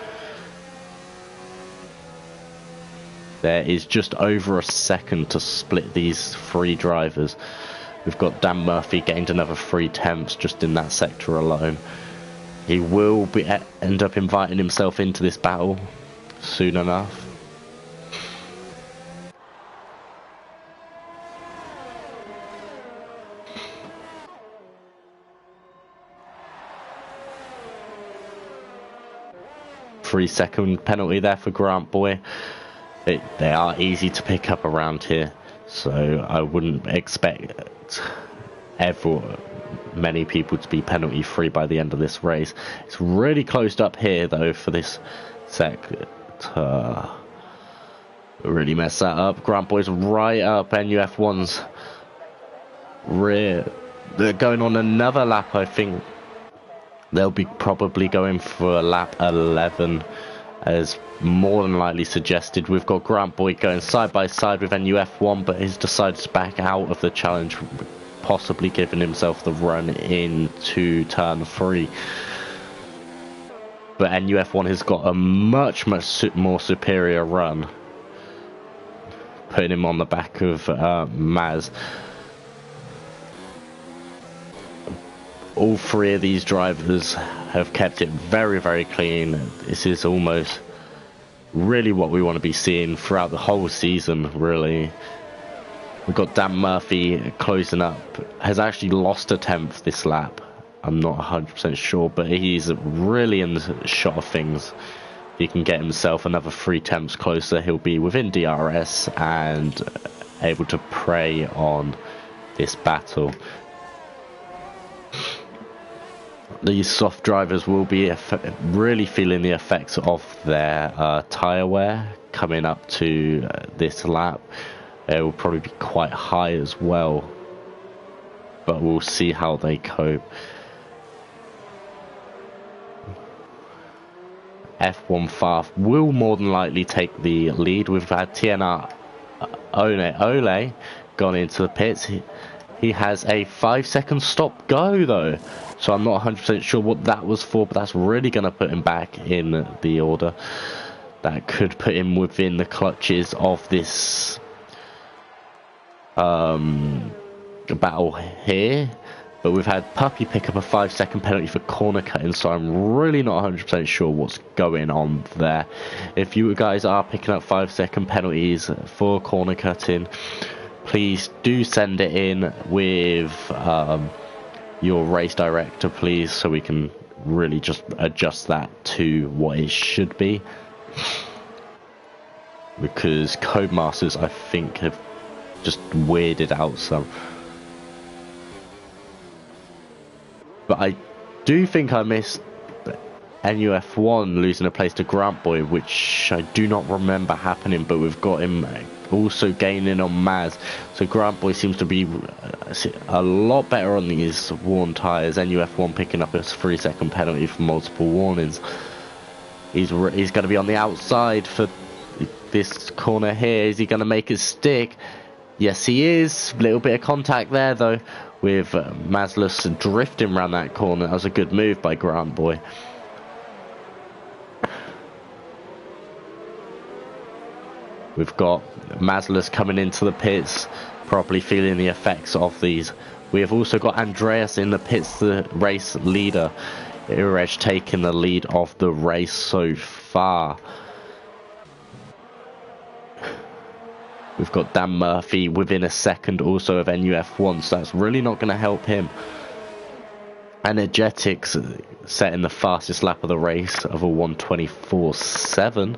There is just over a second to split these three drivers. We've got Dan Murphy gained another 3 tenths just in that sector alone. He will end up inviting himself into this battle soon enough. Three-second penalty there for Grant Boy. They are easy to pick up around here, so I wouldn't expect many people to be penalty free by the end of this race. It's really closed up here though for this sector. Really mess that up. Grant Boy's right up NUF1's rear. They're going on another lap, I think. They'll be probably going for lap 11, as more than likely suggested. We've got Grant Boy going side by side with NUF1, but he's decided to back out of the challenge, possibly giving himself the run into turn 3. But NUF1 has got a much more superior run, putting him on the back of Maz. All three of these drivers have kept it very, very clean. This is almost really what we want to be seeing throughout the whole season, really. We've got Dan Murphy closing up, has actually lost a 10th this lap. I'm not 100% sure, but he's really in the shot of things. He can get himself another 3 tenths closer. He'll be within DRS and able to prey on this battle. These soft drivers will be really feeling the effects of their tyre wear coming up to this lap. It will probably be quite high as well, but we'll see how they cope. F1 Faf will more than likely take the lead. We've had TNR Ole gone into the pits. He has a 5-second stop go though, so I'm not 100% sure what that was for, but that's really going to put him back in the order. That could put him within the clutches of this battle here. But we've had Puppy pick up a 5-second penalty for corner cutting, so I'm really not 100% sure what's going on there. If you guys are picking up 5-second penalties for corner cutting, please do send it in with your race director, please, so we can really just adjust that to what it should be. Because Codemasters, I think, have just weirded out some. But I do think I missed NUF1 losing a place to Grant Boy, which I do not remember happening, but we've got him also gaining on Maz. So Grant Boy seems to be a lot better on these worn tyres. NUF1 picking up a 3-second penalty for multiple warnings. He's going to be on the outside for this corner here. Is he going to make it stick? Yes, he is. Little bit of contact there, though, with Maslus drifting around that corner. That was a good move by Grant Boy. We've got Maslus coming into the pits, probably feeling the effects of these. We have also got Andreas in the pits, the race leader. Irej taking the lead of the race so far. We've got Dan Murphy within a second also of NUF1, so that's really not going to help him. Energetics setting the fastest lap of the race of a 1:24.7.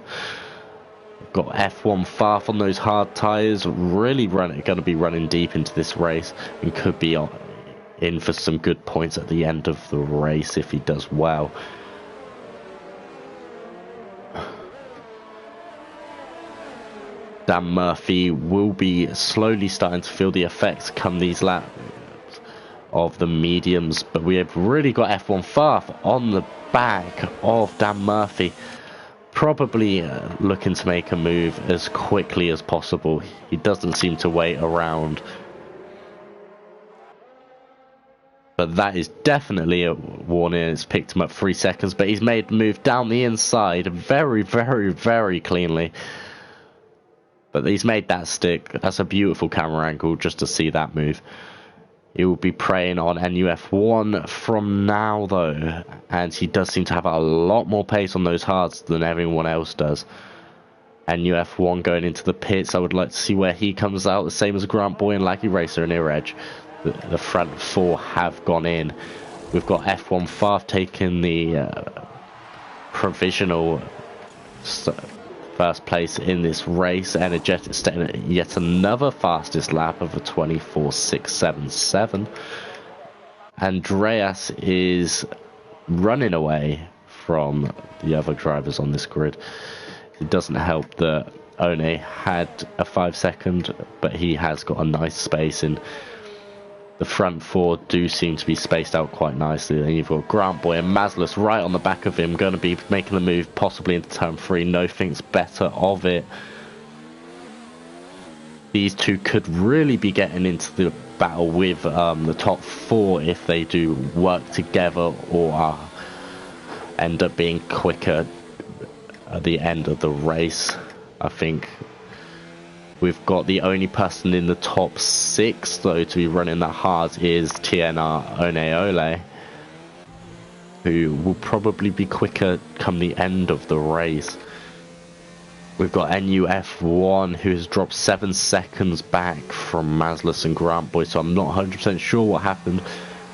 Got F1 Faf on those hard tyres, really going to be running deep into this race and could be in for some good points at the end of the race if he does well. Dan Murphy will be slowly starting to feel the effects come these laps of the mediums, but we have really got F1 Faf on the back of Dan Murphy, probably looking to make a move as quickly as possible. He doesn't seem to wait around, but that is definitely a warning. It's picked him up 3 seconds, but he's made a move down the inside very, very, very cleanly. But he's made that stick. That's a beautiful camera angle just to see that move. He will be preying on NUF1 from now, though. And he does seem to have a lot more pace on those hards than everyone else does. NUF1 going into the pits. I would like to see where he comes out. The same as Grant Boy and Laggy Racer and Irej. The front four have gone in. We've got F1 Faf taking the provisional first place in this race. Energetic staying yet another fastest lap of a 24.677. Andreas is running away from the other drivers on this grid. It doesn't help that One had a 5 second, but he has got a nice space in. The front four do seem to be spaced out quite nicely. And you've got Grant Boy and Maslus right on the back of him, going to be making the move possibly into turn 3. No thinks better of it. These two could really be getting into the battle with the top 4 if they do work together or end up being quicker at the end of the race. I think we've got the only person in the top 6, though, to be running that hard is TNR Oneole, who will probably be quicker come the end of the race. We've got NUF1, who has dropped 7 seconds back from Maslus and Grant Boy, so I'm not 100% sure what happened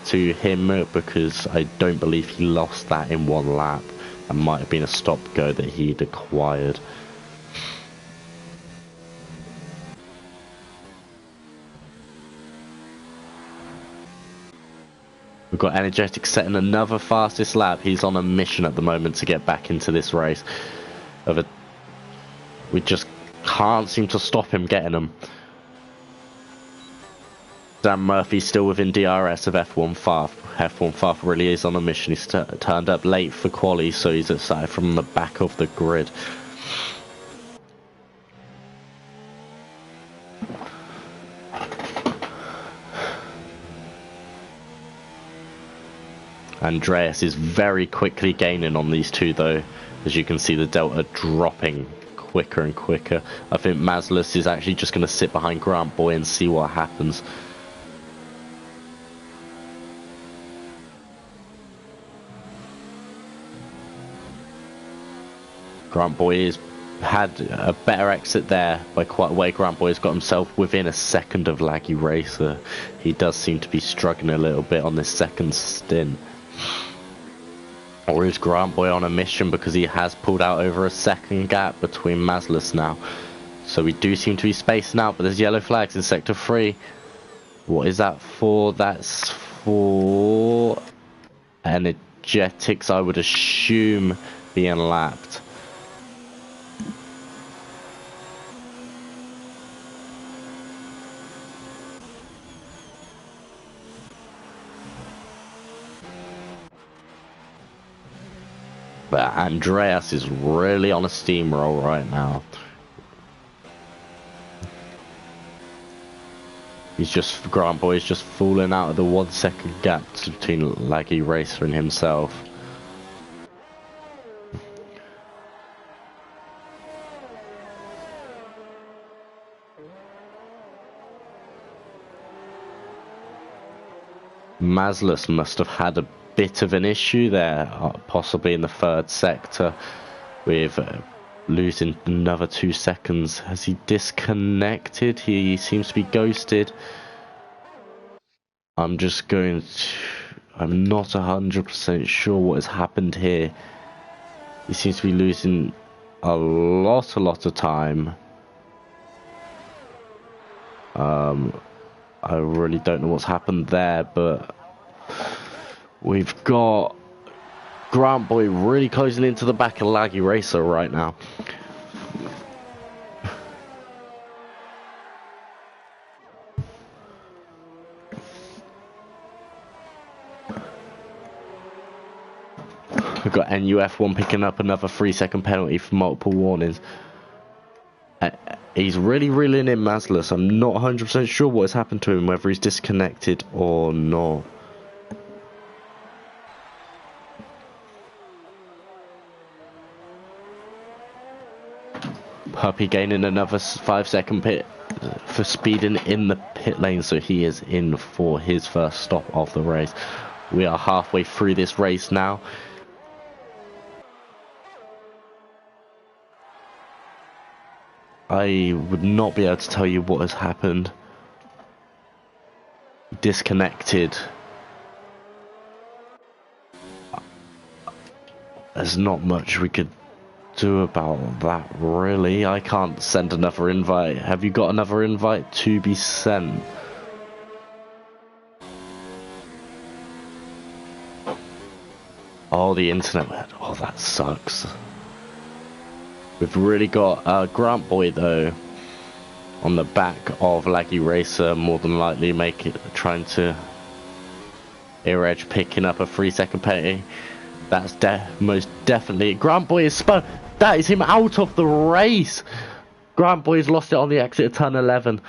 to him, because I don't believe he lost that in 1 lap. That might have been a stop-go that he'd acquired. We've got Energetic setting another fastest lap. He's on a mission at the moment to get back into this race. We just can't seem to stop him getting them. Dan Murphy still within DRS of F1 Faf. F1 Faf really is on a mission. He's turned up late for quali, so he's aside from the back of the grid. Andreas is very quickly gaining on these two, though. As you can see, the delta dropping quicker and quicker. I think Maslus is actually just going to sit behind Grant Boy and see what happens. Grant Boy has had a better exit there by quite a way. Grant Boy has got himself within a second of Laggy Racer. He does seem to be struggling a little bit on this second stint. Or is Grant Boy on a mission, because he has pulled out over a second gap between Maslus now. So we do seem to be spacing out, but there's yellow flags in sector 3. What is that for? That's for Energetics, I would assume, being lapped. But Andreas is really on a steamroll right now. Grant Boy is just falling out of the 1 second gap between Laggy Racer and himself. Maslus must have had a bit of an issue there, possibly in the third sector, with losing another 2 seconds. Has he disconnected? He seems to be ghosted. I'm not 100% sure what has happened here. He seems to be losing a lot of time. I really don't know what's happened there, but we've got Grant Boy really closing into the back of Laggy Racer right now. We've got NUF1 picking up another 3-second penalty for multiple warnings. He's really reeling in Maslus. I'm not 100% sure what has happened to him, whether he's disconnected or not. Puppy gaining another 5-second pit for speeding in the pit lane, so he is in for his first stop of the race. We are halfway through this race now. I would not be able to tell you what has happened. Disconnected. There's not much we could do about that, really. I can't send another invite. Have you got another invite to be sent? Oh, the internet. Oh, that sucks. We've really got Grant Boy though on the back of Laggy Racer, more than likely trying to ear edge, picking up a 3-second penalty. That's most definitely Grant Boy is spun. That is him out of the race. Grant Boy's lost it on the exit of turn 11.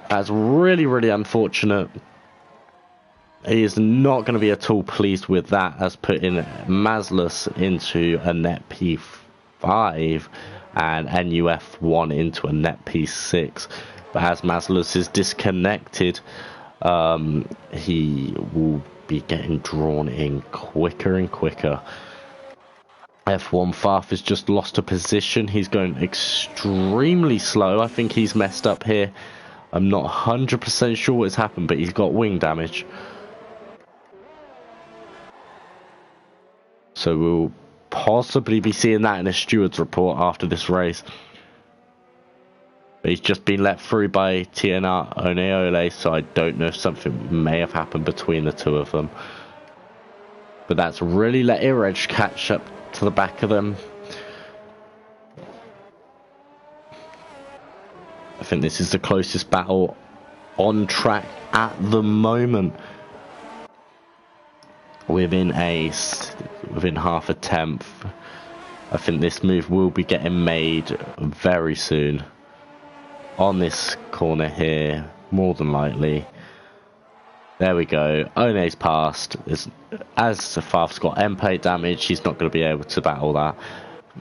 That's really unfortunate. He is not going to be at all pleased with that, as putting Maslus into a net P5 and NUF1 into a net P6. But as Maslus is disconnected, he will be getting drawn in quicker and quicker. F1 Farf has just lost a position. He's going extremely slow. I think he's messed up here. I'm not 100% sure what has happened, but he's got wing damage. So we'll possibly be seeing that in a steward's report after this race. But he's just been let through by TNR Oneole, so I don't know if something may have happened between the two of them. But that's really let Earedge catch up to the back of them. I think this is the closest battle on track at the moment. Within half a tenth. I think this move will be getting made very soon. On this corner here, more than likely. There we go. One's passed. As Farf's got end plate damage, he's not going to be able to battle that.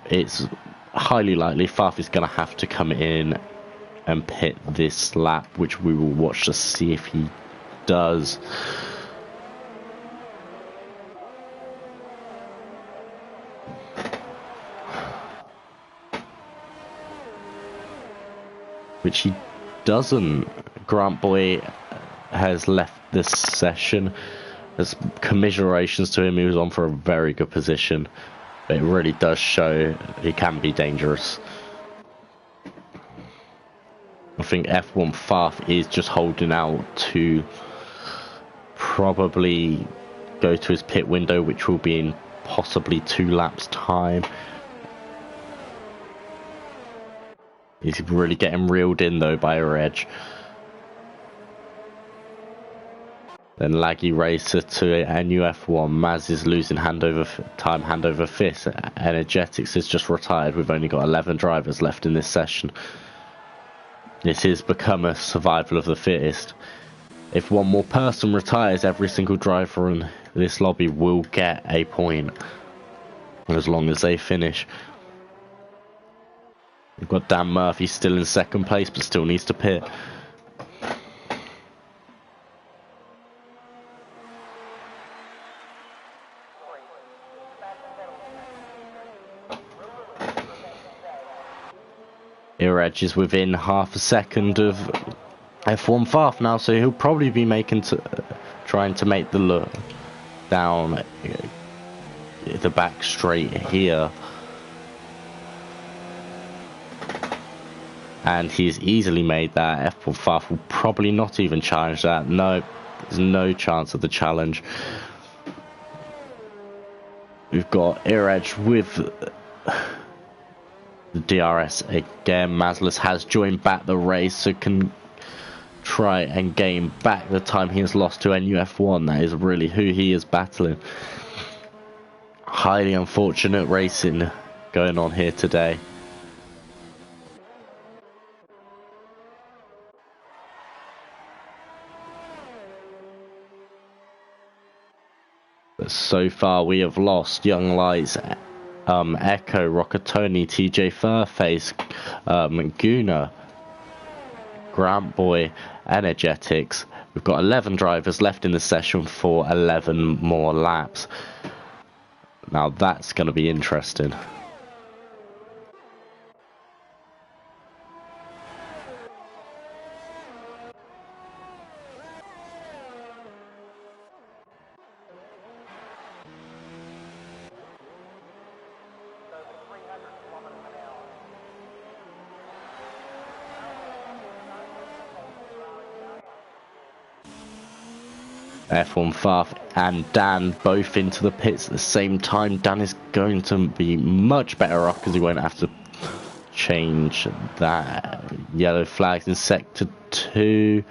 It's highly likely Farf is going to have to come in and pit this lap, which we will watch to see if he does. Which he doesn't. Grant Boy has left this session. As commiserations to him, he was on for a very good position. But it really does show he can be dangerous. I think F1 Farf is just holding out to probably go to his pit window, which will be in possibly 2 laps time. He's really getting reeled in though by a edge. Then Laggy Racer to NUF1. Maz is losing hand over fist. Energetics has just retired. We've only got 11 drivers left in this session. This has become a survival of the fittest. If one more person retires, every single driver in this lobby will get a point, as long as they finish. We've got Dan Murphy still in second place, but still needs to pit. Iraj is within half a second of F1 Faf now, so he'll probably be trying to make the look down the back straight here. And he's easily made that. F1 Faf will probably not even challenge that. No, there's no chance of the challenge. We've got Iraj with the DRS again. Mazlis has joined back the race, so can try and gain back the time he has lost to NUF1. That is really who he is battling. Highly unfortunate racing going on here today. But so far we have lost Young Lights, Echo, Rockatoni, TJ Furface, Guna, Grant Boy, Energetics. We've got 11 drivers left in the session for 11 more laps. Now that's going to be interesting. F1 Faf and Dan both into the pits at the same time. Dan is going to be much better off because he won't have to change that yellow flags in sector 2.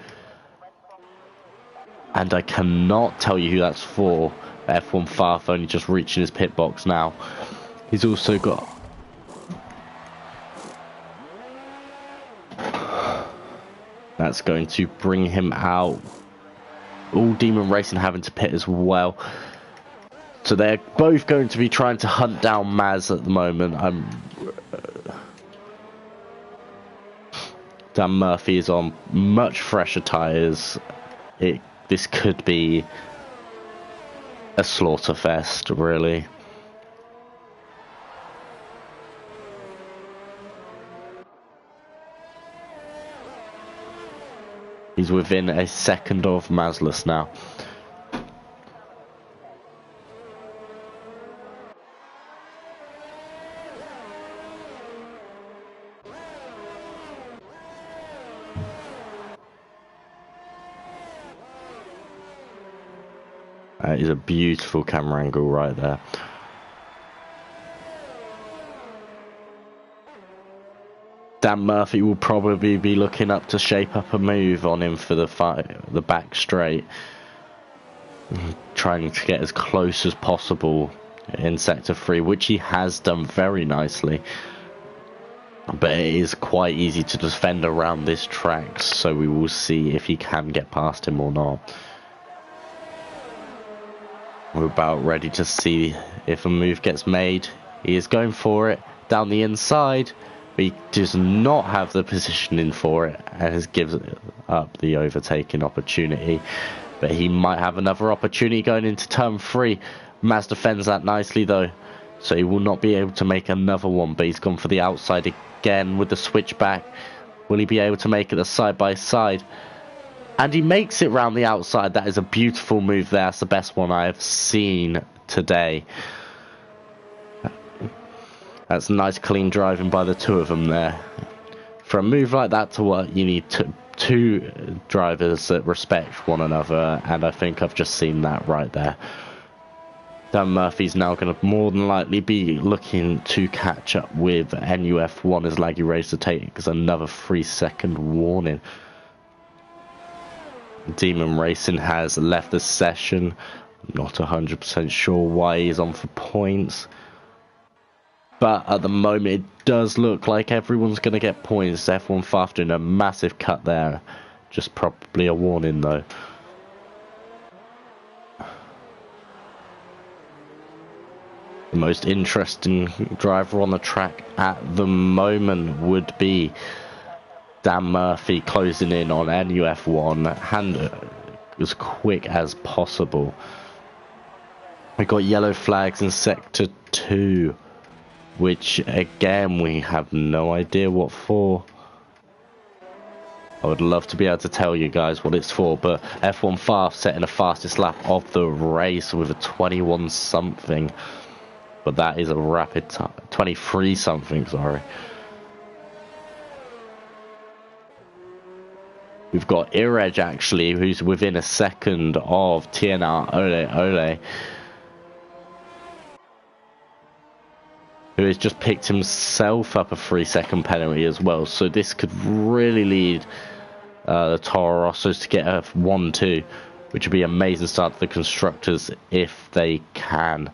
And I cannot tell you who that's for. F1 Faf only just reaching his pit box now. He's also got... That's going to bring him out. All Demon Racing having to pit as well. So they're both going to be trying to hunt down Maz at the moment. Dan Murphy is on much fresher tyres. This could be a slaughter fest, really. He's within a second of Mazlis now. That is a beautiful camera angle right there. Dan Murphy will probably be looking up to shape up a move on him for the back straight. Trying to get as close as possible in sector 3, which he has done very nicely. But it is quite easy to defend around this track, so we will see if he can get past him or not. We're about ready to see if a move gets made. He is going for it down the inside. But he does not have the positioning for it and has given up the overtaking opportunity. But he might have another opportunity going into turn 3. Maz defends that nicely though, so he will not be able to make another one. But he's gone for the outside again with the switchback. Will he be able to make it a side by side? And he makes it round the outside. That is a beautiful move there. That's the best one I have seen today. That's nice clean driving by the two of them there. For a move like that to work, you need two drivers that respect one another, and I think I've just seen that right there. Dan Murphy's now going to more than likely be looking to catch up with NUF1 as Laggy Racer takes another 3-second warning. Demon Racing has left the session. Not 100% sure why he's on for points. But at the moment, it does look like everyone's going to get points. F1 Faf doing a massive cut there. Just probably a warning, though. The most interesting driver on the track at the moment would be Dan Murphy closing in on NUF1, hand as quick as possible. We got yellow flags in sector 2, which again we have no idea what for. I would love to be able to tell you guys what it's for, but F1 Fast setting the fastest lap of the race with a 21 something. But that is a rapid time. 23 something, sorry. We've got Iraj actually, who's within a second of TNR Ole, who has just picked himself up a 3-second penalty as well. So this could really lead the Toro Rossos to get a 1-2, which would be an amazing start to the constructors if they can.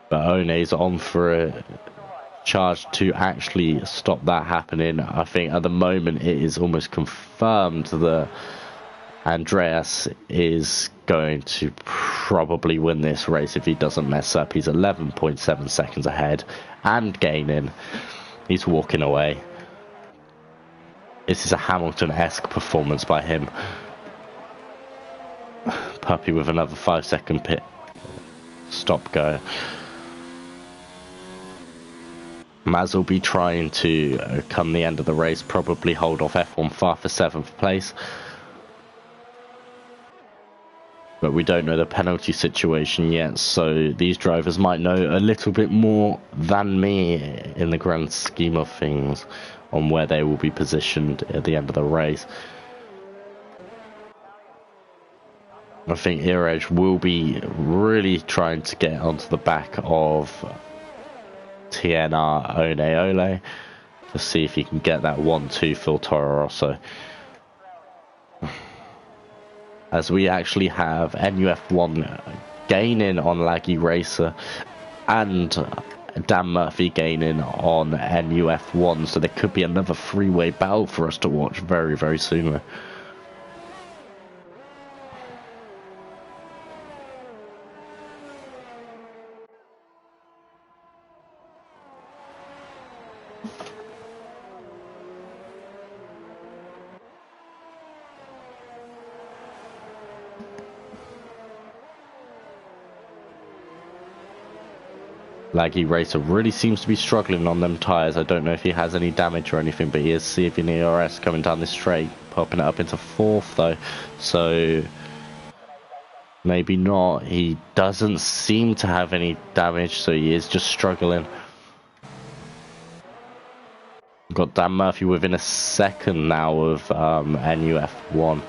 But One's on for a charge to actually stop that happening. I think at the moment it is almost confirmed that Andreas is going to probably win this race if he doesn't mess up. He's 11.7 seconds ahead and gaining. He's walking away. This is a Hamilton-esque performance by him. Puppy with another 5-second pit stop go. Maz will be trying to, come the end of the race, probably hold off F1 Far for 7th place. But we don't know the penalty situation yet, so these drivers might know a little bit more than me in the grand scheme of things on where they will be positioned at the end of the race. I think Iraj will be really trying to get onto the back of TNR Ole to see if he can get that 1-2 for Toro Rosso. As we actually have NUF1 gaining on Laggy Racer and Dan Murphy gaining on NUF1, so there could be another three-way battle for us to watch very, very soon. Laggy Racer really seems to be struggling on them tyres. I don't know if he has any damage or anything, but he is saving ERS coming down this straight, popping it up into 4th though, so maybe not. He doesn't seem to have any damage, so he is just struggling. Got Dan Murphy within a second now of NUF1.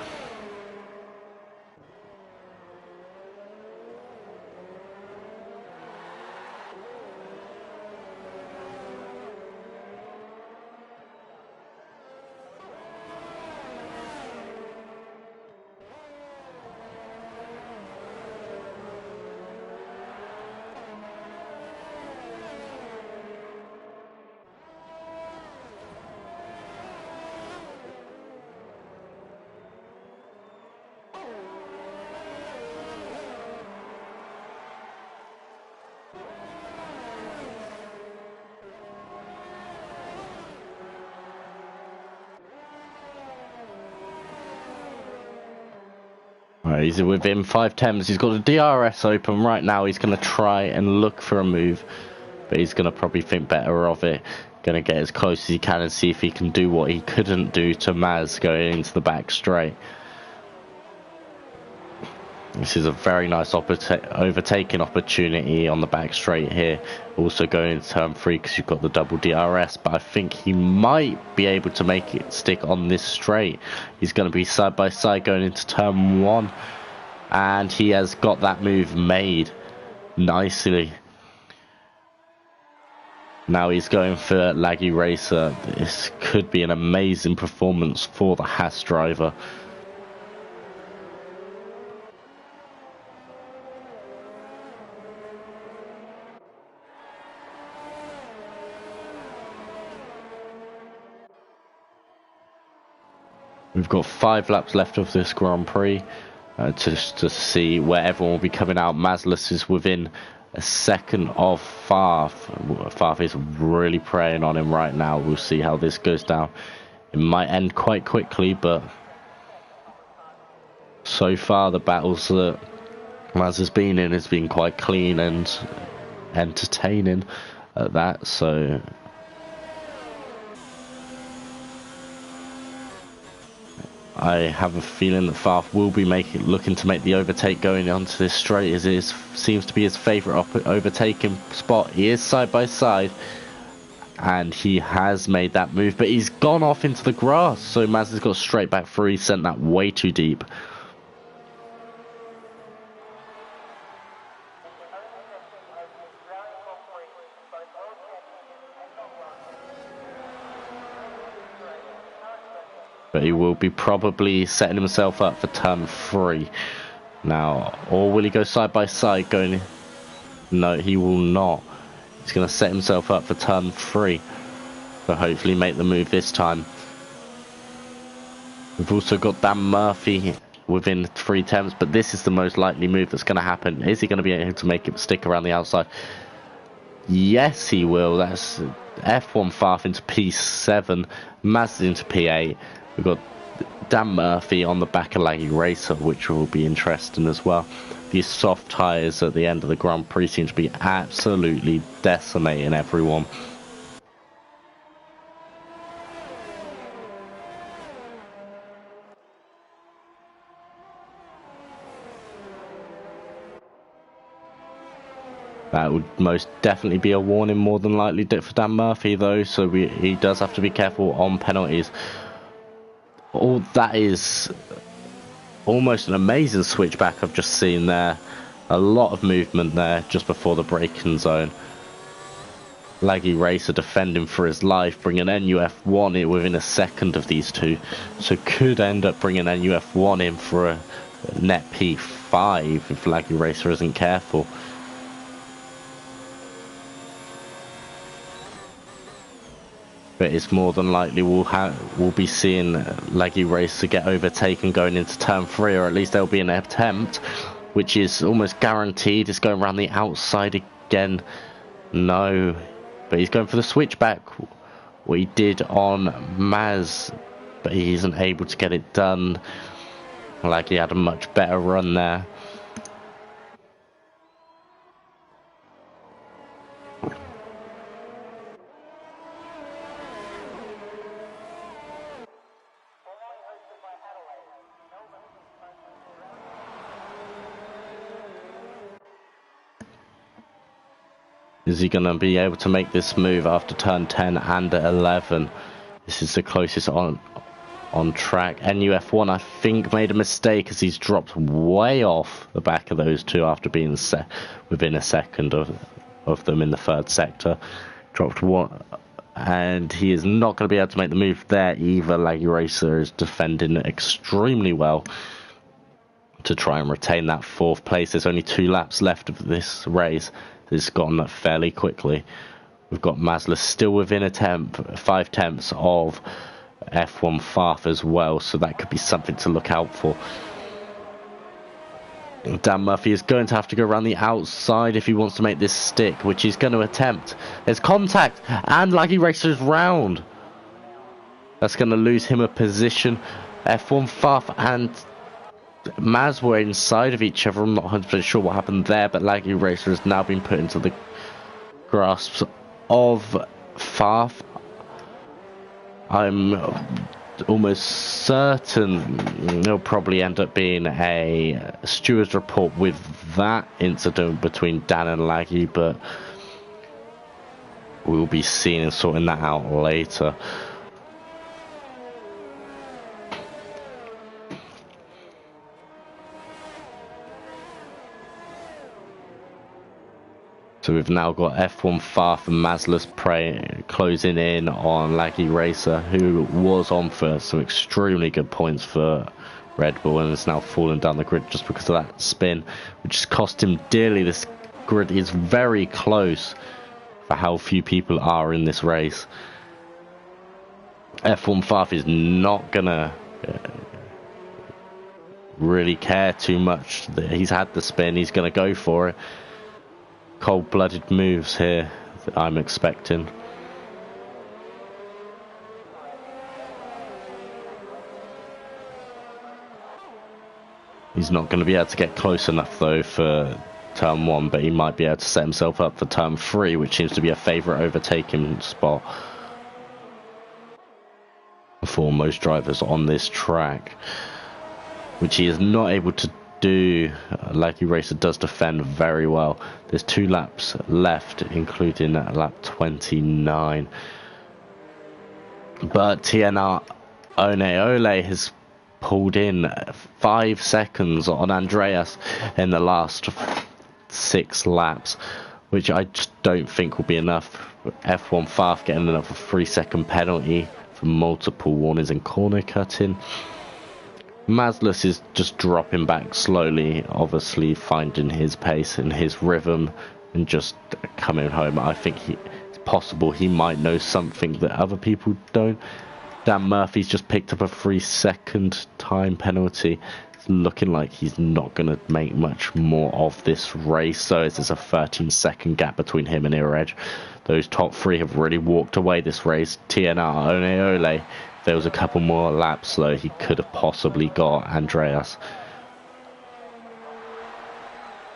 He's within 5 tenths. He's got the DRS open right now. He's going to try and look for a move, but he's going to probably think better of it. Going to get as close as he can and see if he can do what he couldn't do to Maz going into the back straight. This is a very nice overtaking opportunity on the back straight here. Also going into turn 3 because you've got the double DRS, but I think he might be able to make it stick on this straight. He's going to be side by side going into turn 1, and he has got that move made nicely. Now he's going for Laggy Racer. This could be an amazing performance for the Haas driver. We've got 5 laps left of this Grand Prix. to see where everyone will be coming out. Mazlus is within a second of Farf. Farf is really preying on him right now. We'll see how this goes down. It might end quite quickly, but so far the battles that Maz has been in has been quite clean and entertaining at that. So I have a feeling that Farf will be looking to make the overtake going onto this straight, as it seems to be his favourite overtaking spot. He is side by side, and he has made that move, but he's gone off into the grass. So Maz has got straight back through. He sent that way too deep. But he will be probably setting himself up for turn 3 now. Or will he go side by side going? No, he will not. He's going to set himself up for turn 3. So hopefully make the move this time. We've also got Dan Murphy within 3 attempts, but this is the most likely move that's going to happen. Is he going to be able to make it stick around the outside? Yes, he will. That's F1 Farf into P7, Maz into P8. We've got Dan Murphy on the back of Laggy Racer, which will be interesting as well. These soft tyres at the end of the Grand Prix seem to be absolutely decimating everyone. That would most definitely be a warning, more than likely, for Dan Murphy, though, so he does have to be careful on penalties. Oh, that is almost an amazing switchback I've just seen there. A lot of movement there just before the braking zone. Laggy Racer defending for his life, bringing NUF1 in within a second of these two. So could end up bringing NUF1 in for a net P5 if Laggy Racer isn't careful. But it's more than likely we'll be seeing Laggy Racer get overtaken going into turn 3, or at least there'll be an attempt, which is almost guaranteed. It's going around the outside again. No, but he's going for the switchback. What he did on Maz, but he isn't able to get it done. Laggy had a much better run there. Is he going to be able to make this move after turn 10 and 11? This is the closest on track. NUF1, I think, made a mistake as he's dropped way off the back of those two after being within a second of them in the 3rd sector. Dropped one, and he is not going to be able to make the move there either. Laggy Racer is defending extremely well to try and retain that 4th place. There's only 2 laps left of this race. It's gone fairly quickly. We've got Mazlus still within a 5 tenths of F1 Farf as well, so that could be something to look out for. Dan Murphy is going to have to go around the outside if he wants to make this stick, which he's going to attempt. There's contact, and Laggy Racer is round. That's going to lose him a position. F1 Farf and Maz were inside of each other. I'm not 100% sure what happened there, but Laggy Racer has now been put into the grasp of Farf. I'm almost certain there'll probably end up being a steward's report with that incident between Dan and Laggy, but we'll be seeing and sorting that out later. So we've now got F1 Farf and Mazlus closing in on Laggy Racer, who was on for some extremely good points for Red Bull and is now falling down the grid just because of that spin, which has cost him dearly. This grid is very close for how few people are in this race. F1 Farf is not gonna really care too much. He's had the spin, he's going to go for it. Cold-blooded moves here that I'm expecting. He's not going to be able to get close enough though for turn 1, but he might be able to set himself up for turn 3, which seems to be a favourite overtaking spot for most drivers on this track, which he is not able to do. Lucky Racer does defend very well. There's 2 laps left, including lap 29, but TNR One has pulled in 5 seconds on Andreas in the last 6 laps, which I just don't think will be enough. F1 Faf getting another 3-second penalty for multiple warnings and corner cutting. Mazlus is just dropping back slowly, obviously finding his pace and his rhythm and just coming home. I think it's possible he might know something that other people don't. Dan Murphy's just picked up a 3-second time penalty. It's looking like he's not going to make much more of this race, so there's a 13-second gap between him and Iraj. Those top 3 have really walked away this race. TNR One, if there was a couple more laps though, he could have possibly got Andreas.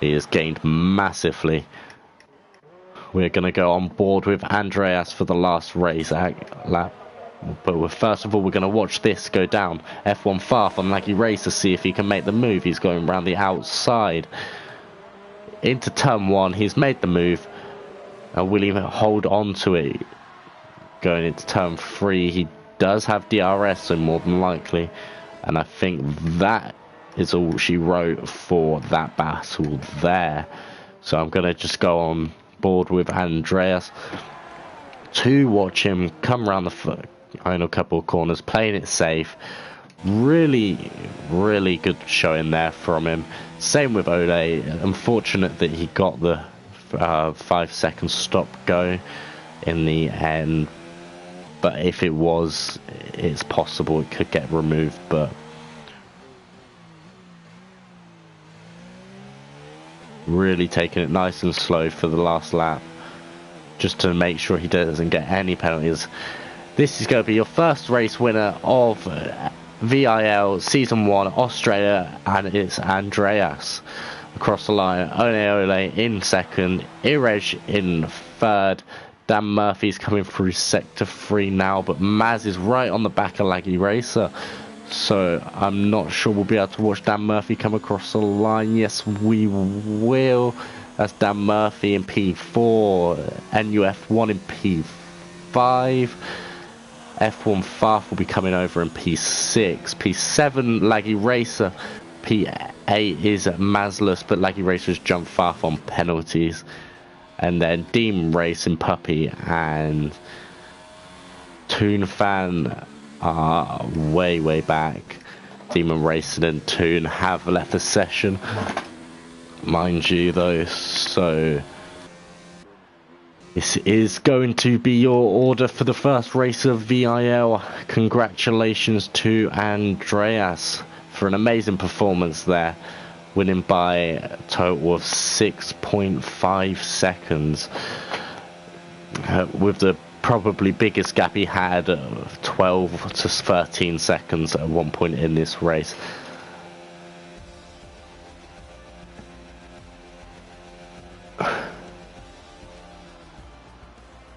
He has gained massively. We're going to go on board with Andreas for the lap. But first of all, we're going to watch this go down. F1 Faf on Lucky Racer, see if he can make the move. He's going around the outside into turn 1. He's made the move. Will he hold on to it going into turn 3? He does have DRS, so more than likely. And I think that is all she wrote for that battle there. So I'm going to just go on board with Andreas to watch him come around the final couple of corners, playing it safe. Really good showing there from him. Same with Ole. Unfortunate that he got the 5-second stop go in the end, but if it was, it's possible it could get removed. But really taking it nice and slow for the last lap, just to make sure he doesn't get any penalties. This is going to be your first race winner of VIL Season 1 Australia, and it's Andreas across the line. Ole in second, Iraj in third. Dan Murphy's coming through sector 3 now, but Maz is right on the back of Lucky Racer, so I'm not sure we'll be able to watch Dan Murphy come across the line. Yes, we will. That's Dan Murphy in P4, NUF1 in P5. F1 Faf will be coming over in P6. P7, Laggy Racer. P8 is Mazlus, but Laggy Racer's jumped Faf on penalties. And then Demon Racing, Puppy and Toon Fan are way back. Demon Racing and Toon have left the session, mind you though, so this is going to be your order for the first race of VIL. Congratulations to Andreas for an amazing performance there, winning by a total of 6.5 seconds, with the probably biggest gap he had of 12 to 13 seconds at one point in this race.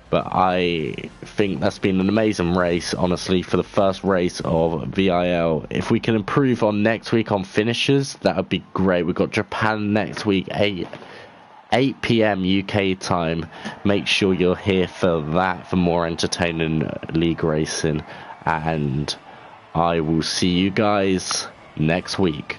But I think that's been an amazing race, honestly, for the first race of VIL. If we can improve on next week on finishes, that would be great. We've got Japan next week, 8 p.m. UK time. Make sure you're here for that, for more entertaining league racing. And I will see you guys next week.